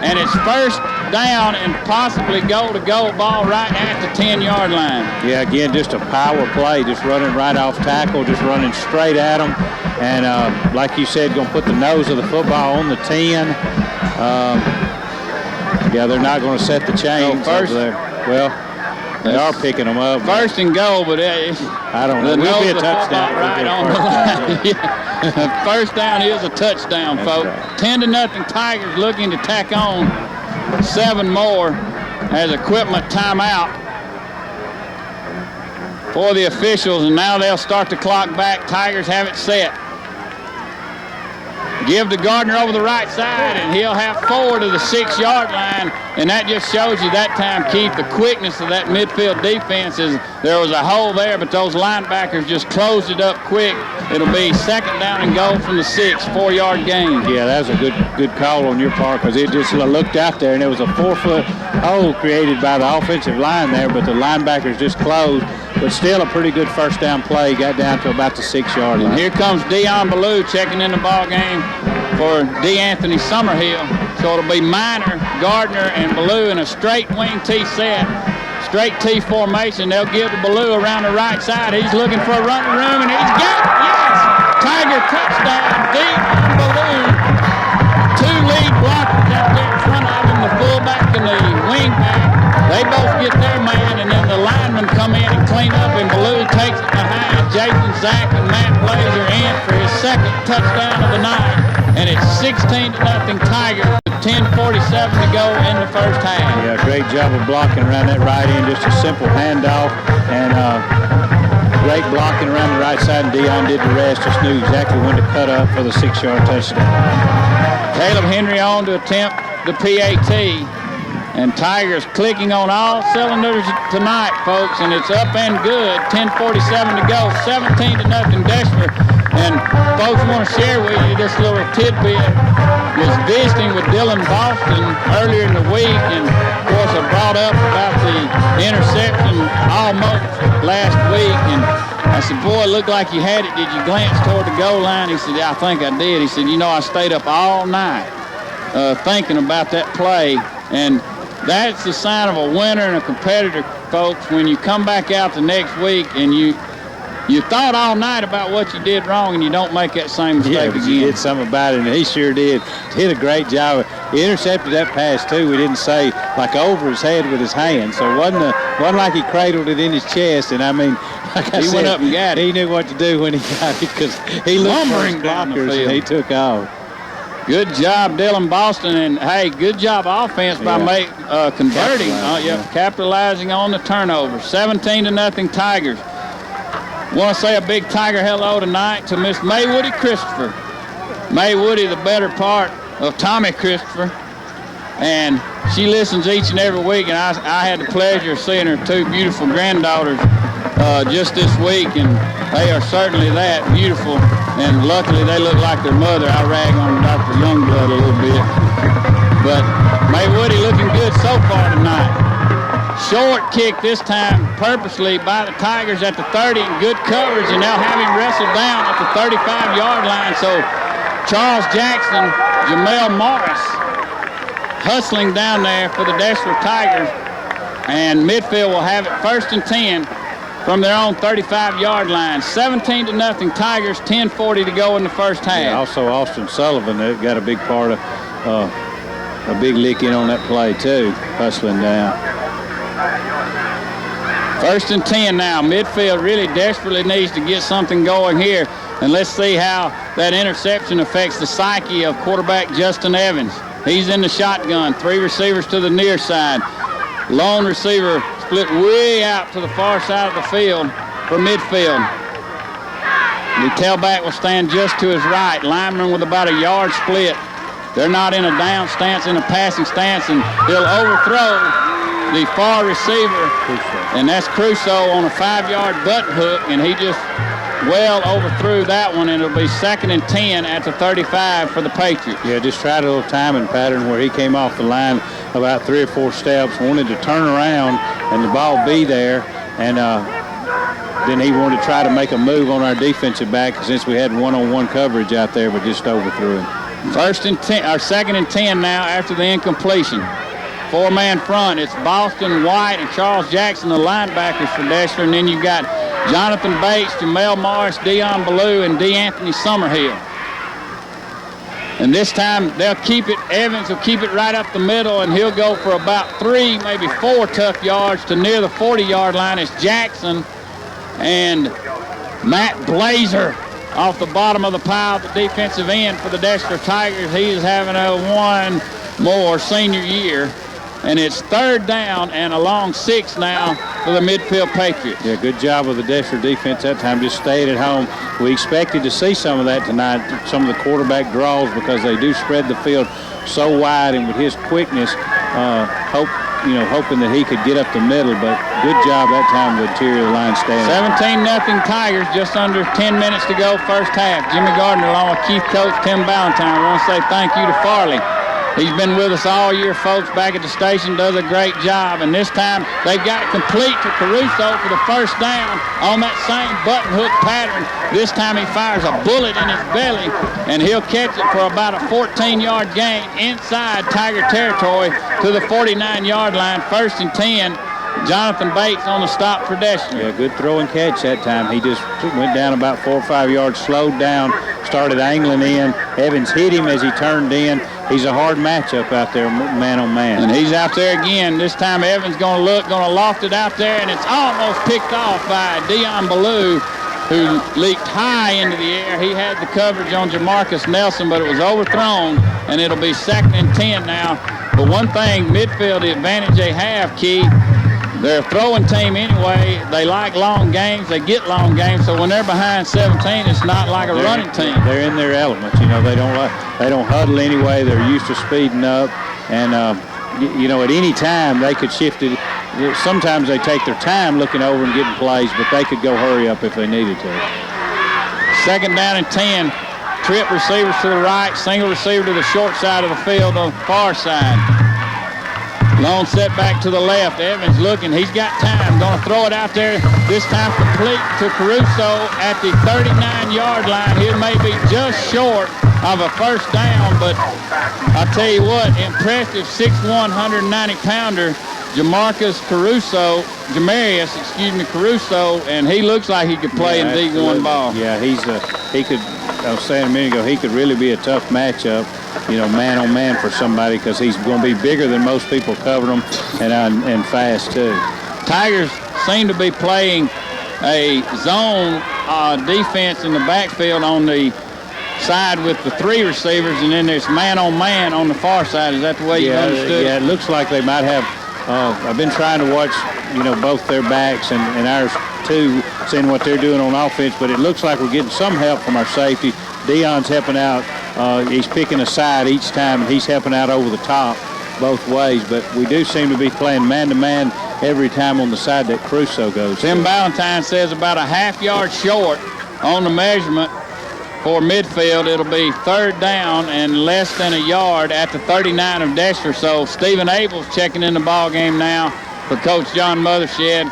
S1: and it's 1st down and possibly goal-to-goal ball right at the 10-yard line.
S2: Yeah, again, just a power play, just running right off tackle, just running straight at them, and like you said, going to put the nose of the football on the 10. Yeah, they're not going to set the chains over there. Well, they are picking them up.
S1: 1st and goal, but
S2: I don't know. It will be a touchdown.
S1: Right on the line. Yeah. 1st down is a touchdown, folks. Right. 10-0 Tigers looking to tack on 7 more as equipment timeout for the officials, and now they'll start the clock back. Tigers have it set. Give to Gardner over the right side, and he'll have 4 to the 6-yard line. And that just shows you that time, Keith, the quickness of that midfield defense. Is there was a hole there, but those linebackers just closed it up quick. It'll be 2nd down and goal from the 6, 4-yard gain.
S2: Yeah, that was a good call on your part, because it just looked out there, and there was a 4-foot hole created by the offensive line there, but the linebackers just closed. But still a pretty good first down play. Got down to about the 6-yard line.
S1: And here comes Dion Ballou checking in the ball game for D'Anthony Summerhill. So it'll be Minor, Gardner, and Ballou in a straight wing T set. Straight T formation. They'll give to Ballou around the right side. He's looking for a running room, and he's got it. Yes! Tiger touchdown. Dion Ballou. 2 lead blockers out there in front of him, the fullback and the wingback. They both get their man, and then the linemen come in and clean up, and Ballou takes it behind. Jason Zach and Matt Blazer in for his 2nd touchdown of the night, and it's 16-0 Tigers with 10:47 to go in the first half.
S2: Yeah, great job of blocking around that right end. Just a simple handoff, and great blocking around the right side, and Dion did the rest. Just knew exactly when to cut up for the 6-yard touchdown.
S1: Caleb Henry on to attempt the PAT. And Tigers clicking on all cylinders tonight, folks, and it's up and good. 10:47 to go, 17-0 Deshler. And folks, want to share with you this little tidbit. Was visiting with Dylan Boston earlier in the week, and of course I brought up about the interception almost last week, and I said, boy, it looked like you had it. Did you glance toward the goal line? He said, yeah, I think I did. He said, you know, I stayed up all night thinking about that play, and that's the sign of a winner and a competitor, folks, when you come back out the next week and you thought all night about what you did wrong and you don't make that same mistake again.
S2: He did something about it, and he sure did. Did a great job. He intercepted that pass, too. We didn't say, like, over his head with his hand. So it wasn't like he cradled it in his chest. And, I mean, like I said,
S1: he went up and got it.
S2: He knew what to do when he got it, because he looked for his blockers and he took off.
S1: Good job, Dylan Boston, and hey, good job offense by converting, capitalizing on the turnover. 17-0 Tigers. Want to say a big Tiger hello tonight to Miss Maywoody Christopher. Maywoody, the better part of Tommy Christopher, and she listens each and every week. And I had the pleasure of seeing her 2 beautiful granddaughters just this week, and they are certainly that beautiful. And luckily, they look like their mother. I rag on Dr. Youngblood a little bit. But Maywoody looking good so far tonight. Short kick this time purposely by the Tigers at the 30. Good coverage, and they'll have him wrestled down at the 35-yard line. So Charles Jackson, Jamel Morris hustling down there for the Deshler Tigers. And Midfield will have it 1st and 10. From their own 35-yard line. 17-0 Tigers, 10:40 to go in the first half.
S2: Yeah, also Austin Sullivan, they've got a big part of a big lick in on that play too, hustling down.
S1: 1st and 10 now. Midfield really desperately needs to get something going here. And let's see how that interception affects the psyche of quarterback Justin Evans. He's in the shotgun. 3 receivers to the near side. Lone receiver split way out to the far side of the field for Midfield. The tailback will stand just to his right. Lineman with about a yard split. They're not in a down stance, in a passing stance, and he'll overthrow the far receiver, and that's Crusoe on a 5-yard butt hook, and he just well overthrew that one, and it'll be 2nd and 10 at the 35 for the Patriots.
S2: Yeah, just tried a little timing pattern where he came off the line about 3 or 4 steps, wanted to turn around and the ball be there, and then he wanted to try to make a move on our defensive back since we had one-on-one coverage out there, but just overthrew him.
S1: 2nd and 10 now after the incompletion. 4-man front. It's Boston, White, and Charles Jackson, the linebackers for Deshler, and then you've got Jonathan Bates, Jamel Morris, Dion Ballou, and D'Anthony Summerhill. And this time they'll keep it. Evans will keep it right up the middle, and he'll go for about 3, maybe 4 tough yards to near the 40-yard line. It's Jackson and Matt Blazer off the bottom of the pile, the defensive end for the Deshler Tigers. He is having a one more senior year. and it's 3rd down and a long 6 now for the Midfield Patriots.
S2: Yeah, good job with the Deshler defense that time. Just stayed at home. We expected to see some of that tonight, some of the quarterback draws, because they do spread the field so wide, and with his quickness, hoping that he could get up the middle, but good job that time with the interior line standing.
S1: 17-0 Tigers, just under 10 minutes to go, first half. Jimmy Gardner along with Keith Coates, Tim Ballantyne. I want to say thank you to Farley. He's been with us all year, folks, back at the station, does a great job. And this time, they've got it complete to Caruso for the first down on that same button hook pattern. This time he fires a bullet in his belly, and he'll catch it for about a 14-yard gain inside Tiger territory to the 49-yard line, 1st and 10. Jonathan Bates on the stop for Deshler.
S2: Yeah, good throw and catch that time. He just went down about 4 or 5 yards, slowed down, started angling in. Evans hit him as he turned in. He's a hard matchup out there, man on man.
S1: And he's out there again. This time Evans going to loft it out there, and it's almost picked off by Dion Ballou, who leaped high into the air. He had the coverage on Jamarcus Nelson, but it was overthrown, and it'll be 2nd and 10 now. But one thing, Midfield, the advantage they have, Key, they're a throwing team anyway. They like long games. They get long games. So when they're behind 17, it's not like a running team.
S2: They're in their element. They don't huddle anyway. They're used to speeding up, and at any time they could shift it. Sometimes they take their time looking over and getting plays, but they could go hurry up if they needed to.
S1: 2nd down and 10. Trip receivers to the right, single receiver to the short side of the field on the far side. Long set back to the left. Evans looking. He's got time. Going to throw it out there. This time complete to Caruso at the 39-yard line. He may be just short of a first down, but I'll tell you what, impressive 6'1", 190-pounder Jamarius Caruso, and he looks like he could play in D1 ball.
S2: Yeah, he could. I was saying a minute ago, he could really be a tough matchup, man on man for somebody, because he's going to be bigger than most people cover him, and fast too.
S1: Tigers seem to be playing a zone defense in the backfield on the side with the 3 receivers, and then there's man on man on the far side. Is that the way you understood?
S2: Yeah, it looks like they might have. I've been trying to watch, both their backs and ours too, seeing what they're doing on offense, but it looks like we're getting some help from our safety. Dion's helping out. He's picking a side each time, and he's helping out over the top both ways, but we do seem to be playing man-to-man every time on the side that Caruso goes.
S1: Tim Ballantyne says about a half-yard short on the measurement for Midfield. It'll be 3rd down and less than a yard at the 39 of Deshler. So Stephen Abel's checking in the ball game now for Coach John Mothershed.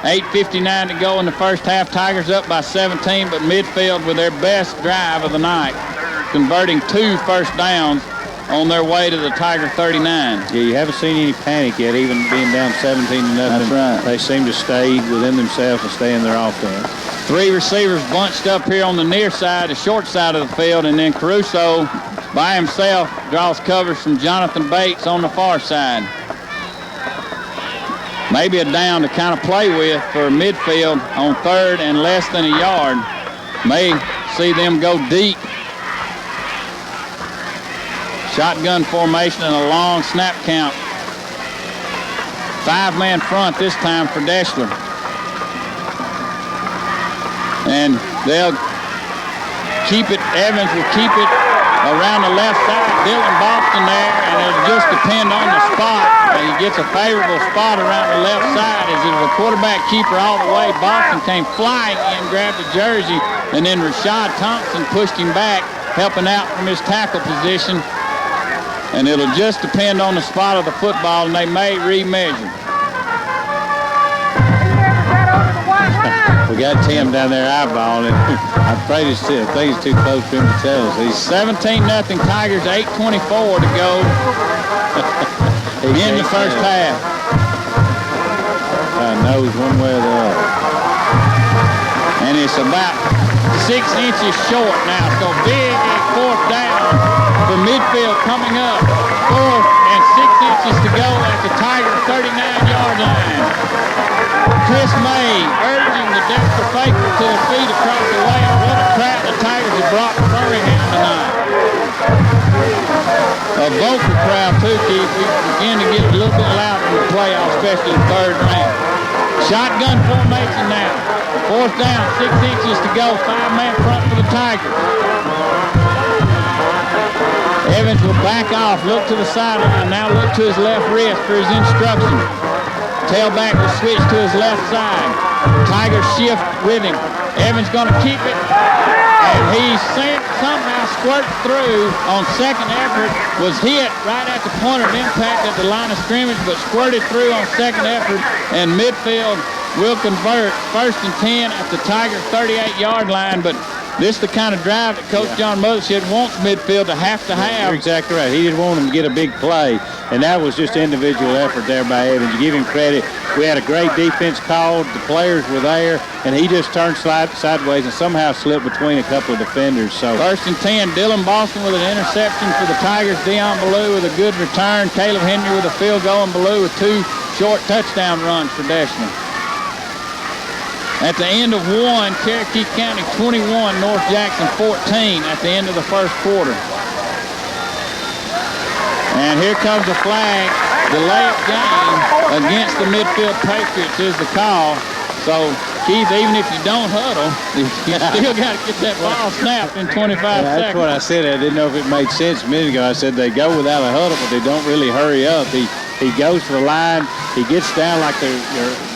S1: 8:59 to go in the first half. Tigers up by 17, but Midfield with their best drive of the night, converting 2 first downs on their way to the Tiger 39.
S2: Yeah, you haven't seen any panic yet, even being down 17-0.
S1: That's right.
S2: They seem to stay within themselves and stay in their offense.
S1: 3 receivers bunched up here on the near side, the short side of the field, and then Caruso by himself draws covers from Jonathan Bates on the far side. Maybe a down to kind of play with for Midfield on 3rd and less than a yard. May see them go deep. Shotgun formation and a long snap count. 5-man front this time for Deshler. And they'll keep it. Evans will keep it around the left side. Dylan Boston there, and it'll just depend on the spot. He gets a favorable spot around the left side as it was a quarterback keeper all the way. Boston came flying in, grabbed the jersey, and then Rashad Thompson pushed him back, helping out from his tackle position. And it'll just depend on the spot of the football, and they may remeasure.
S2: We got Tim down there eyeballing it. I'm afraid I think it's too close for him to tell us. He's
S1: 17-0 Tigers, 8:24 to go in the first half.
S2: Knows one way or the other.
S1: And it's about 6 inches short now. So big 4th down for Midfield coming up. 4th and 6 inches to go at the Tiger 39-yard line. Chris May urging the Dexter faithful to their feet across the way. What a crowd the Tigers have brought to Birmingham tonight. a vocal crowd too, Keith. We begin to get a little bit louder in the playoffs, especially the third round. Shotgun formation now. Fourth down, 6 inches to go. 5-man front for the Tigers. Evans will back off, look to the sideline, now look to his left wrist for his instruction. Tailback will switch to his left side. Tigers shift with him. Evans going to keep it, and he somehow squirts through on second effort, was hit right at the point of impact at the line of scrimmage, but squirted through on second effort, and Midfield will convert. 1st and 10 at the Tigers 38-yard line, but this is the kind of drive that Coach John Mothershed wants Midfield to have.
S2: You're exactly right. He didn't want him to get a big play, and that was just individual effort there by Evans. You give him credit. We had a great defense called. The players were there, and he just turned sideways and somehow slipped between a couple of defenders. So
S1: 1st and 10, Dylan Boston with an interception for the Tigers. Deion Ballou with a good return. Caleb Henry with a field goal, and Ballou with 2 short touchdown runs for Deshler. At the end of 1, Cherokee County 21, North Jackson 14 at the end of the first quarter. And here comes the flag. Delay of game against the Midfield Patriots is the call. So, Keith, even if you don't huddle, you still got to get that ball snapped in 25 seconds.
S2: That's what I said. I didn't know if it made sense a minute ago. I said they go without a huddle, but they don't really hurry up. He goes to the line. He gets down like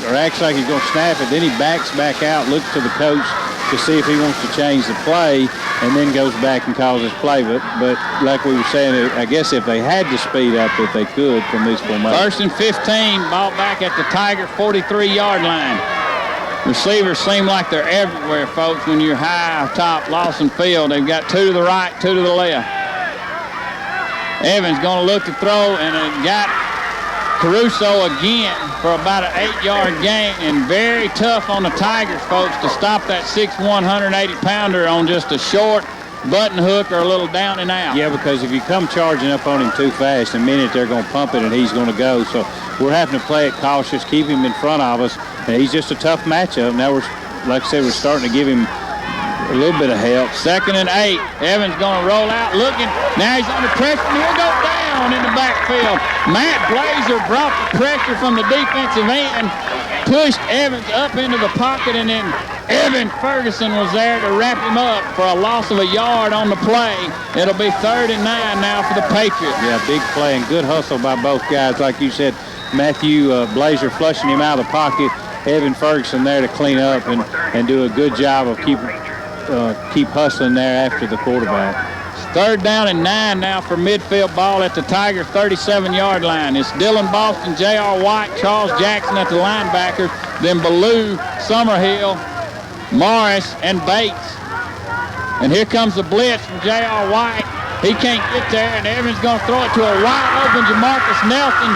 S2: or acts like he's going to snap it. Then he backs back out, looks to the coach to see if he wants to change the play, and then goes back and calls his play. But like we were saying, I guess if they had to speed up, if they could from this formation.
S1: 1st and 15, ball back at the Tiger 43-yard line. Receivers seem like they're everywhere, folks. When you're high top Lawson Field, they've got 2 to the right, 2 to the left. Evans going to look to throw, and it got Caruso again for about an 8-yard gain, and very tough on the Tigers, folks, to stop that 6'1", 180-pounder on just a short button hook or a little down and out.
S2: Yeah, because if you come charging up on him too fast, in a minute they're going to pump it and he's going to go. So we're having to play it cautious, keep him in front of us, and he's just a tough matchup. Now we're, like I said, we're starting to give him a little bit of help.
S1: 2nd and 8. Evans going to roll out, looking. Now he's under pressure, and he'll go down in the backfield. Matt Blazer brought the pressure from the defensive end, pushed Evans up into the pocket, and then Evan Ferguson was there to wrap him up for a loss of a yard on the play. It'll be 3rd and 9 now for the Patriots.
S2: Yeah, big play and good hustle by both guys. Like you said, Matthew Blazer flushing him out of the pocket. Evan Ferguson there to clean up and do a good job of keep hustling there after the quarterback.
S1: 3rd down and 9 now for Midfield, ball at the Tigers 37-yard line. It's Dylan Boston, J.R. White, Charles Jackson at the linebackers, then Ballou, Summerhill, Morris, and Bates. And here comes the blitz from J.R. White. He can't get there, and Evans going to throw it to a wide open Jamarcus Nelson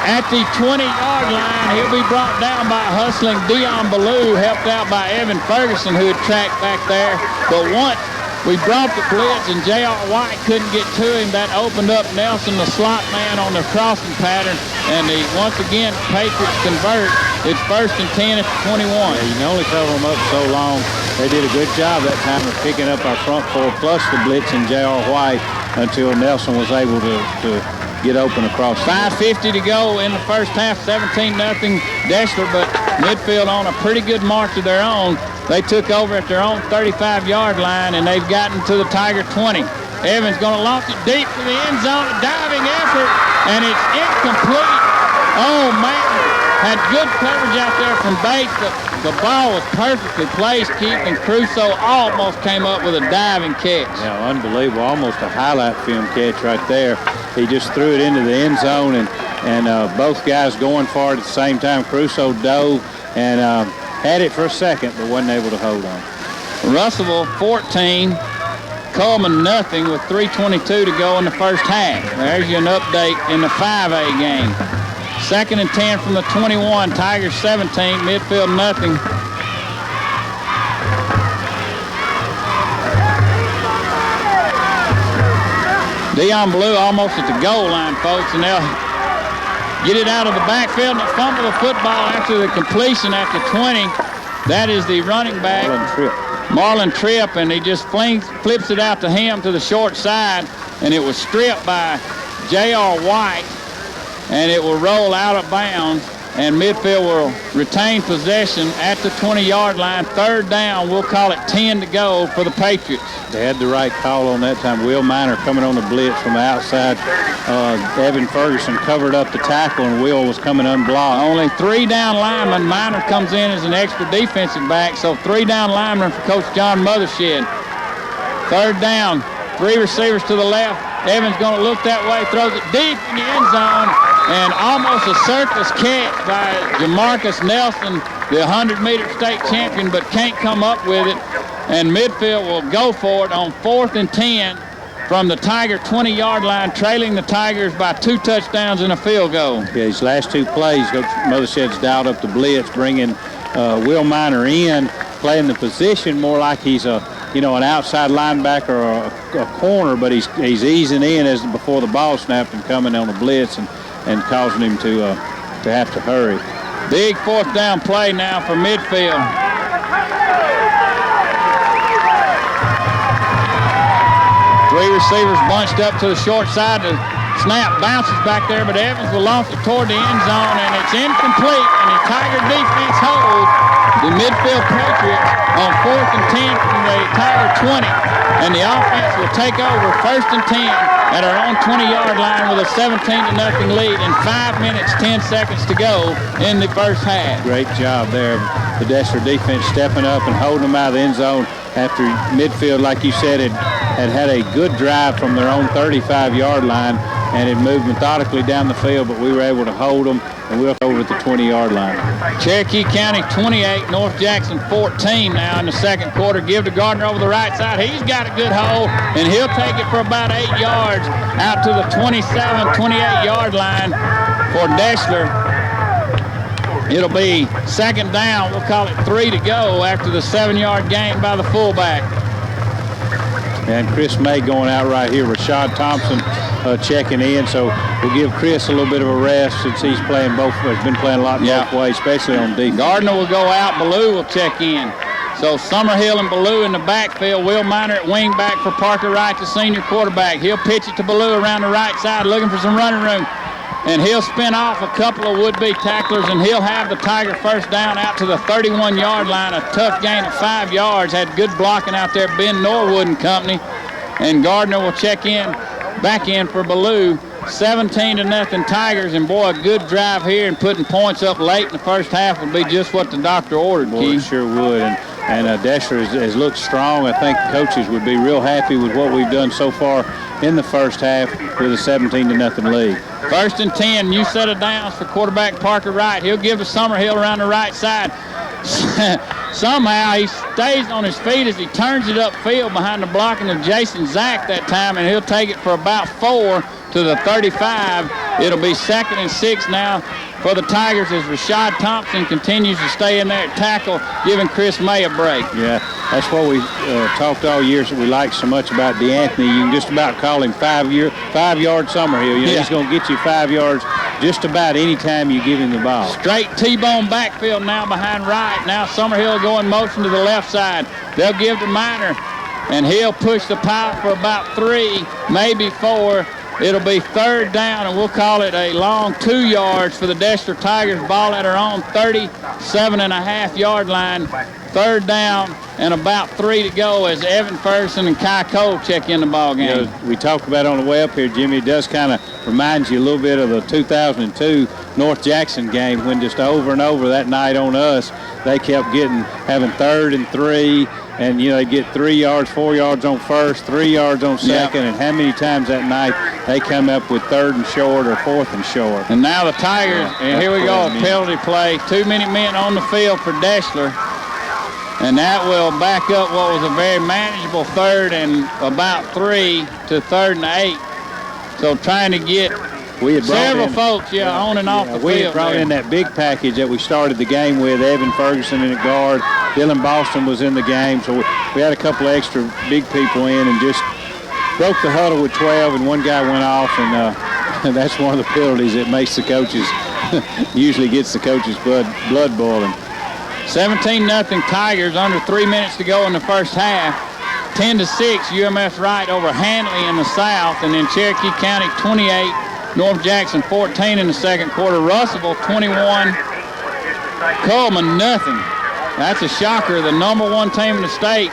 S1: at the 20-yard line. He'll be brought down by hustling Deion Ballou, helped out by Evan Ferguson, who had tracked back there. But once we brought the blitz and J.R. White couldn't get to him, that opened up Nelson, the slot man, on the crossing pattern. And once again, Patriots convert. It's 1st and 10 at the 21.
S2: Yeah, you can only cover them up so long. They did a good job that time of picking up our front four plus the blitz and J.R. White until Nelson was able to get open across.
S1: 5:50 to go in the first half, 17-0 Deshler, but Midfield on a pretty good march of their own. They took over at their own 35-yard line, and they've gotten to the Tiger 20. Evans going to launch it deep to the end zone, a diving effort, and it's incomplete. Oh, man, had good coverage out there from Bates, but the ball was perfectly placed, Keith, and Crusoe almost came up with a diving catch.
S2: Yeah, unbelievable. Almost a highlight film catch right there. He just threw it into the end zone, and both guys going for it at the same time. Crusoe dove and had it for a second, but wasn't able to hold on.
S1: Russellville 14, Coleman nothing with 3:22 to go in the first half. There's you an update in the 5A game. 2nd and 10 from the 21, Tigers 17, Midfield nothing. Deion Ballou almost at the goal line, folks, and they'll get it out of the backfield and fumble the football after the completion after 20. That is the running back, Marlon Tripp, and he just flips it out to him to the short side. and it was stripped by J.R. White, and it will roll out of bounds, and Midfield will retain possession at the 20-yard line. Third down, we'll call it 10 to go for the Patriots.
S2: They had the right call on that time. Will Miner coming on the blitz from the outside. Evan Ferguson covered up the tackle, and Will was coming unblocked.
S1: Only 3 down linemen. Miner comes in as an extra defensive back, so 3 down linemen for Coach John Mothershed. Third down, 3 receivers to the left. Evans going to look that way, throws it deep in the end zone, and almost a surface catch by Jamarcus Nelson, the 100-meter state champion, but can't come up with it. And Midfield will go for it on 4th and 10 from the Tiger 20-yard line, trailing the Tigers by 2 touchdowns and a field goal.
S2: Yeah, these last 2 plays, Coach Mothershed's dialed up the blitz, bringing Will Miner in, playing the position more like he's an outside linebacker or a corner, but he's easing in as before the ball snapped and coming on a blitz and causing him to have to hurry.
S1: Big 4th down play now for Midfield. Three receivers bunched up to the short side. The snap bounces back there, but Evans will launch it toward the end zone, and it's incomplete, and the Tiger defense holds the Midfield Patriots on 4th and 10 from the Tiger 20, and the offense will take over 1st and 10 at our own 20-yard line with a 17-0 lead in 5 minutes, 10 seconds to go in the first half.
S2: Great job there. The Deshler defense stepping up and holding them out of the end zone after Midfield, like you said, had a good drive from their own 35-yard line and it moved methodically down the field, but we were able to hold them, and we're over at the 20-yard line.
S1: Cherokee County 28, North Jackson 14 now in the second quarter. Give to Gardner over the right side. He's got a good hold, and he'll take it for about 8 yards out to the 27, 28-yard line for Deshler. It'll be second down. We'll call it 3 to go after the 7-yard gain by the fullback.
S2: And Chris May going out right here. Rashad Thompson checking in, so we'll give Chris a little bit of a rest since he's playing both. Has been playing a lot both ways, especially on defense.
S1: Gardner will go out. Ballou will check in. So Summerhill and Ballou in the backfield. Will Miner at wing back for Parker Wright, the senior quarterback. He'll pitch it to Ballou around the right side, looking for some running room. And he'll spin off a couple of would-be tacklers, and he'll have the Tiger first down out to the 31-yard line. A tough gain of 5 yards. Had good blocking out there, Ben Norwood and company. And Gardner will check in, back in for Ballou. 17-0 Tigers, and boy, a good drive here and putting points up late in the first half would be just what the doctor ordered,
S2: Boy,
S1: Keith.
S2: it sure would. And Deshler has looked strong. I think the coaches would be real happy with what we've done so far in the first half with a 17-0 lead.
S1: First and 10, new set of downs for quarterback Parker Wright. He'll give to Summerhill around the right side. Somehow he stays on his feet as he turns it upfield behind the blocking of Jason Zack that time, and he'll take it for about 4 to the 35. It'll be 2nd and 6 now for the Tigers as Rashad Thompson continues to stay in there at tackle, giving Chris May a break.
S2: Yeah, that's what we talked all years that we like so much about DeAnthony. You can just about call him 5-yard Summerhill. You know, he's going to get you 5 yards just about any time you give him the ball.
S1: Straight T-bone backfield now behind Wright. Now Summerhill going motion to the left side. They'll give to Miner, and he'll push the pile for about 3, maybe 4. It'll be third down, and we'll call it a long 2 yards for the Deshler Tigers. Ball at our own 37.5-yard line. Third down and about 3 to go as Evan Ferguson and Kai Cole check in the ball game.
S2: You know, we talked about on the way up here, Jimmy. It does kind of remind you a little bit of the 2002 North Jackson game when just over and over that night on us, they kept having 3rd and 3. And, you know, they get 3 yards, 4 yards on first, 3 yards on second, and how many times that night they come up with 3rd and short or 4th and short.
S1: And now the Tigers, and here we go, a penalty play. Too many men on the field for Deshler. And that will back up what was a very manageable 3rd and about 3 to 3rd and 8. So trying to get several folks on and off the field.
S2: We had brought in that big package that we started the game with, Evan Ferguson in the guard. Dylan Boston was in the game, so we had a couple of extra big people in and just broke the huddle with 12, and one guy went off, and that's one of the penalties that makes the coaches, usually gets the coaches' blood boiling.
S1: 17-0 Tigers, under 3 minutes to go in the first half. 10-6, UMS Wright over Handley in the South, and then Cherokee County 28, North Jackson 14 in the second quarter. Russellville 21, Coleman nothing. That's a shocker. The number 1 team in the state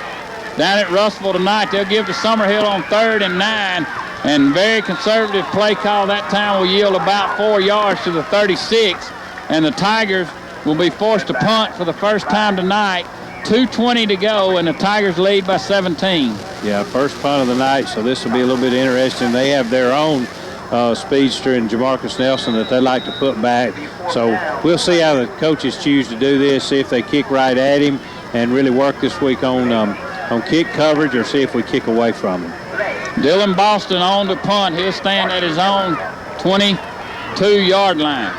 S1: down at Russellville tonight. They'll give to Summerhill on 3rd and 9, and very conservative play call that time will yield about 4 yards to the 36, and the Tigers will be forced to punt for the first time tonight. 2:20 to go, and the Tigers lead by 17.
S2: Yeah, first punt of the night, so this will be a little bit interesting. They have their own speedster in Jamarcus Nelson that they like to put back. So we'll see how the coaches choose to do this, see if they kick right at him and really work this week on kick coverage, or see if we kick away from him.
S1: Dylan Boston on the punt. He'll stand at his own 22-yard line.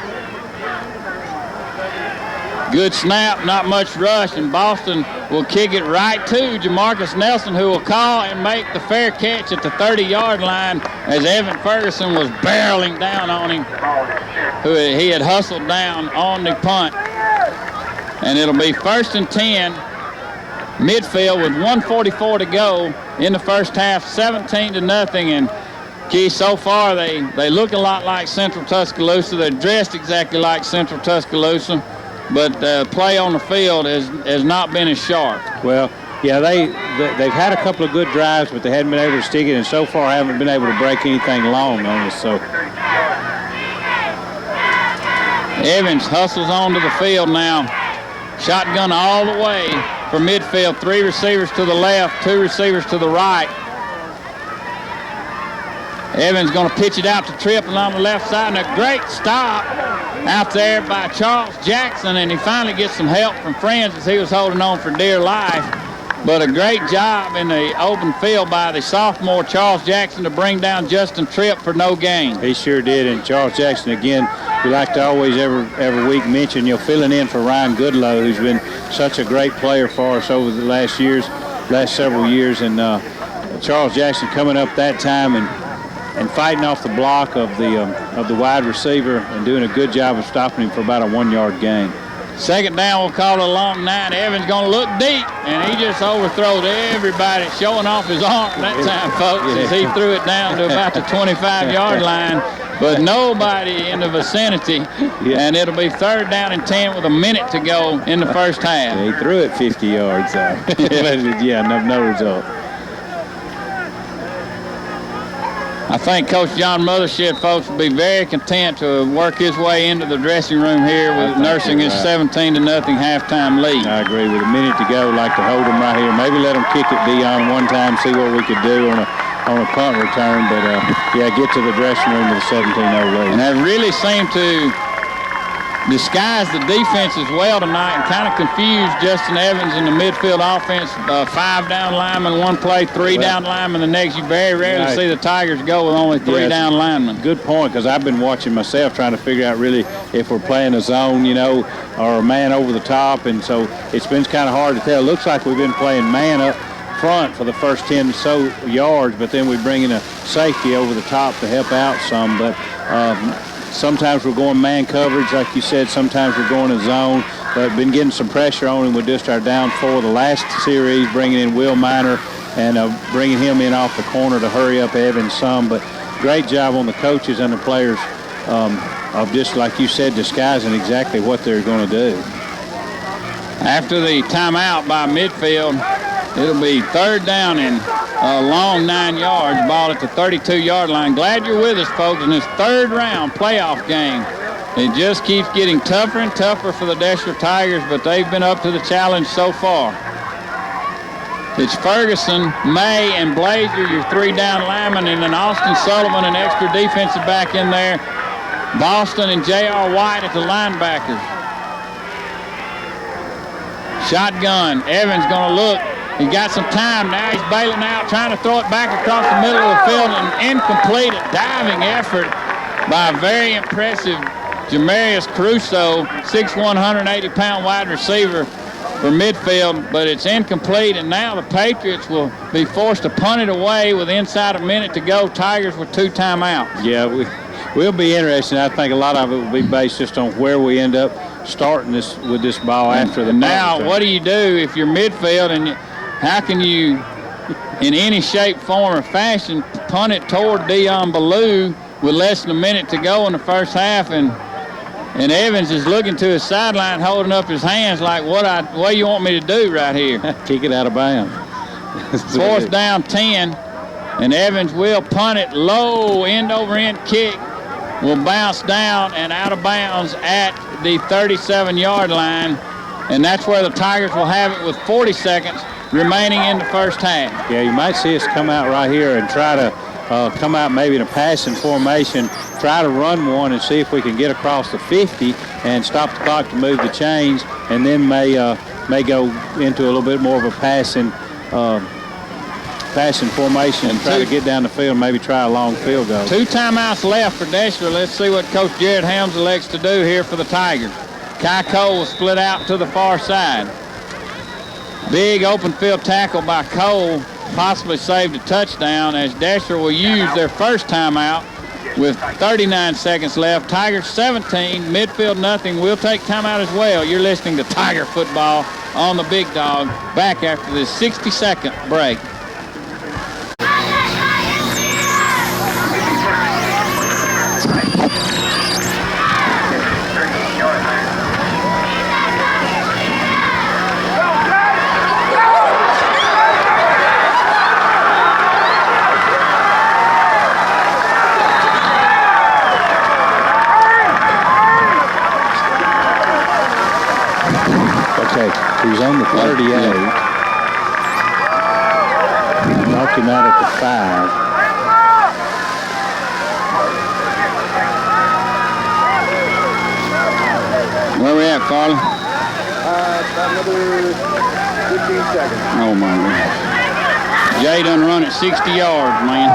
S1: Good snap, not much rush, and Boston will kick it right to Jamarcus Nelson, who will call and make the fair catch at the 30-yard line as Evan Ferguson was barreling down on him, who he had hustled down on the punt. And it'll be 1st and 10, Midfield with 1:44 to go in the first half, 17-0. And Key, so far they look a lot like Central Tuscaloosa. They're dressed exactly like Central Tuscaloosa, but the play on the field has not been as sharp.
S2: Well, yeah, they've had a couple of good drives, but they haven't been able to stick it, and so far haven't been able to break anything long on us. So
S1: Evans hustles onto the field now. Shotgun all the way for Midfield. 3 receivers to the left, 2 receivers to the right. Evans going to pitch it out to Tripp along the left side, and a great stop out there by Charles Jackson, and he finally gets some help from friends as he was holding on for dear life. But a great job in the open field by the sophomore Charles Jackson to bring down Justin Tripp for no gain.
S2: He sure did, and Charles Jackson, again, we like to always every week mention, filling in for Ryan Goodlow, who's been such a great player for us over the last several years, and Charles Jackson coming up that time and fighting off the block of the wide receiver and doing a good job of stopping him for about a 1-yard gain.
S1: Second down, we'll call it a long 9. Evans going to look deep, and he just overthrows everybody, showing off his arm that time, folks, as he threw it down to about the 25-yard line. But nobody in the vicinity, and it'll be 3rd down and 10 with a minute to go in the first half.
S2: Yeah, he threw it 50 yards, but no result.
S1: I think Coach John Mothershed, folks, will be very content to work his way into the dressing room here with nursing his 17-0 halftime lead.
S2: I agree. With a minute to go, like to hold him right here. Maybe let him kick it, Dion, one time, see what we could do on a punt return. But, get to the dressing room with a 17-0 lead.
S1: And that really seemed to disguise the defense as well tonight and kind of confused Justin Evans in the midfield offense. 5 down linemen one play, 3 down linemen the next. You very rarely see the Tigers go with only 3 down linemen.
S2: Good point, because I've been watching myself trying to figure out really if we're playing a zone, or a man over the top, and so it's been kind of hard to tell. It looks like we've been playing man up front for the first 10 or so yards, but then we bring in a safety over the top to help out some. But sometimes we're going man coverage, like you said. Sometimes we're going a zone. But been getting some pressure on him with just our down 4 the last series, bringing in Will Miner and bringing him in off the corner to hurry up Evans some. But great job on the coaches and the players of just, like you said, disguising exactly what they're going to do.
S1: After the timeout by Midfield, it'll be 3rd down and a long 9 yards, ball at the 32-yard line. Glad you're with us, folks, in this 3rd round playoff game. It just keeps getting tougher and tougher for the Deshler Tigers, but they've been up to the challenge so far. It's Ferguson, May, and Blazer, your 3 down linemen, and then Austin Sullivan, an extra defensive back in there. Boston and J.R. White at the linebackers. Shotgun. Evans going to look. He got some time. Now he's bailing out, trying to throw it back across the middle of the field. An incomplete, a diving effort by a very impressive Jamarius Crusoe, 6'1", 180-pound wide receiver for Midfield, but it's incomplete, and now the Patriots will be forced to punt it away with inside a minute to go. Tigers with 2 timeouts.
S2: Yeah, we'll be interested. I think a lot of it will be based just on where we end up starting with this ball after the
S1: now, what do you do if you're Midfield, and how can you in any shape, form, or fashion, punt it toward Dion Ballou with less than a minute to go in the first half, and Evans is looking to his sideline, holding up his hands like, what do you want me to do right here?
S2: Kick it out of bounds.
S1: 4th down 10, and Evans will punt it low, end-over-end kick, will bounce down and out of bounds at the 37-yard line, and that's where the Tigers will have it with 40 seconds remaining in the first half.
S2: Yeah, you might see us come out right here and try to come out maybe in a passing formation, try to run one and see if we can get across the 50 and stop the clock to move the chains, and then may go into a little bit more of a passing formation and try to get down the field, maybe try a long field goal.
S1: 2 timeouts left for Deshler. Let's see what Coach Jared Helms elects to do here for the Tigers. Kai Cole will split out to the far side. Big open field tackle by Cole, possibly saved a touchdown, as Deshler will use their first timeout with 39 seconds left. Tigers 17, Midfield nothing. We'll take timeout as well. You're listening to Tiger Football on the Big Dog. Back after this 60-second break.
S2: He's on the 38. Knocked him out at the 5.
S1: Where we at, Carly?
S3: About another 15 seconds.
S1: Oh, my goodness. Jay done run at 60 yards, man.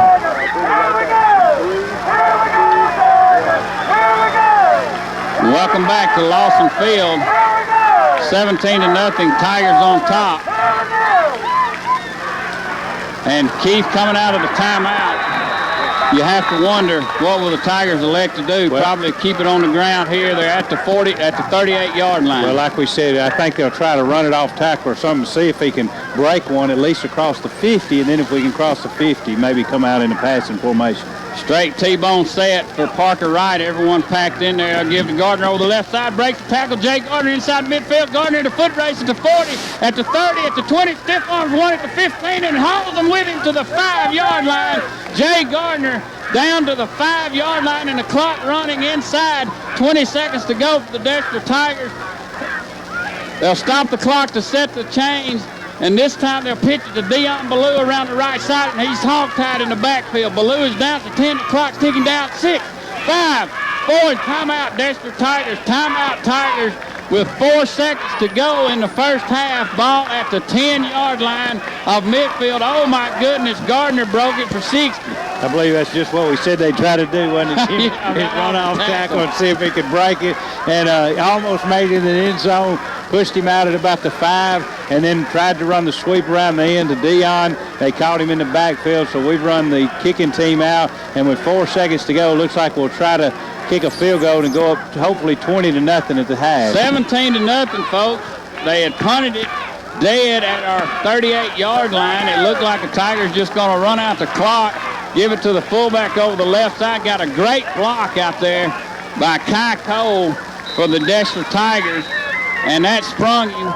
S1: Welcome back to Lawson Field. 17-0, Tigers on top. And Keith coming out of the timeout. You have to wonder, what will the Tigers elect to do?
S2: Well,
S1: probably keep it on the ground here. They're at the 38-yard line.
S2: Well, like we said, I think they'll try to run it off tackle or something to see if he can break one, at least across the 50, and then if we can cross the 50, maybe come out in a passing formation.
S1: Straight T-bone set for Parker Wright. Everyone packed in there. I'll give to Gardner over the left side. Breaks the tackle. Jay Gardner inside midfield. Gardner in the foot race at the 40, at the 30, at the 20. Stiff arms one at the 15 and hauls them with him to the 5-yard line. Jay Gardner down to the 5-yard line and the clock running inside. 20 seconds to go for the Deshler Tigers. They'll stop the clock to set the chains. And this time they'll pitch it to Dion Ballou around the right side, and he's hog-tied in the backfield. Ballou is down to 10. The clock's ticking down. 6, 5, 4, timeout, Deshler Tigers. Timeout, Tigers, with 4 seconds to go in the first half. Ball at the 10-yard line of midfield. Oh, my goodness, Gardner broke it for 60.
S2: I believe that's just what we said they'd try to do, wasn't it?
S1: Yeah,
S2: run off tackle and see if he could break it. And almost made it in the end zone, pushed him out at about the 5, and then tried to run the sweep around the end to Dion. They caught him in the backfield, so we've run the kicking team out. And with 4 seconds to go, looks like we'll try to kick a field goal and go up to hopefully 20-0 at the half.
S1: 17-0, folks. They had punted it dead at our 38-yard line. It looked like the Tigers just going to run out the clock. Give it to the fullback over the left side. Got a great block out there by Kai Cole for the Deshler Tigers. And that sprung him.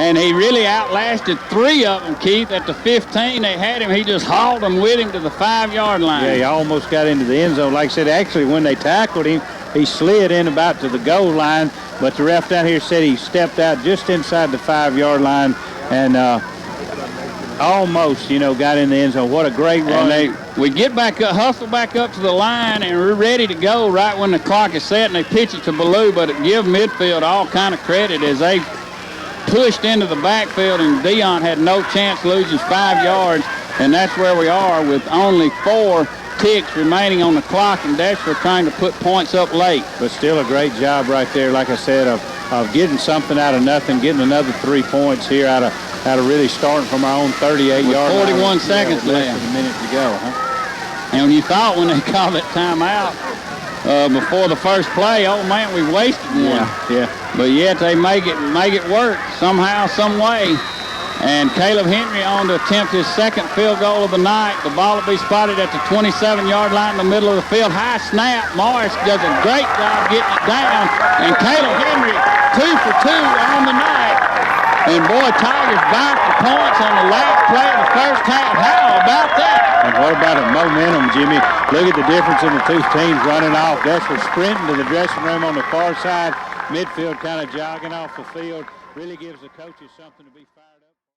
S1: And he really outlasted 3 of them, Keith. At the 15, they had him. He just hauled them with him to the 5-yard line.
S2: Yeah, he almost got into the end zone. Like I said, actually, when they tackled him, he slid in about to the goal line. But the ref down here said he stepped out just inside the 5-yard line and almost, got in the end zone. What a great run.
S1: And we get back up, hustle back up to the line, and we're ready to go right when the clock is set, and they pitch it to Ballou, but give midfield all kind of credit as they pushed into the backfield, and Dion had no chance losing 5 yards, and that's where we are with only 4 ticks remaining on the clock, and Deshler trying to put points up late.
S2: But still a great job right there, like I said, of getting something out of nothing, getting another 3 points here out of really starting from our own 38-yard line.
S1: 41 seconds left.
S2: Less than a minute to go, huh?
S1: And you thought when they called that timeout before the first play, oh man, we wasted one.
S2: Yeah.
S1: But yet they make it work somehow, some way. And Caleb Henry on to attempt his second field goal of the night. The ball will be spotted at the 27-yard line in the middle of the field. High snap. Morris does a great job getting it down. And Caleb Henry, 2 for 2 on the night. And boy, Tigers back the points on the last play of the first half. How about that?
S2: And what about the momentum, Jimmy? Look at the difference in the two teams running off. Deshler sprinting to the dressing room on the far side. Midfield kind of jogging off the field. Really gives the coaches something to be fired up.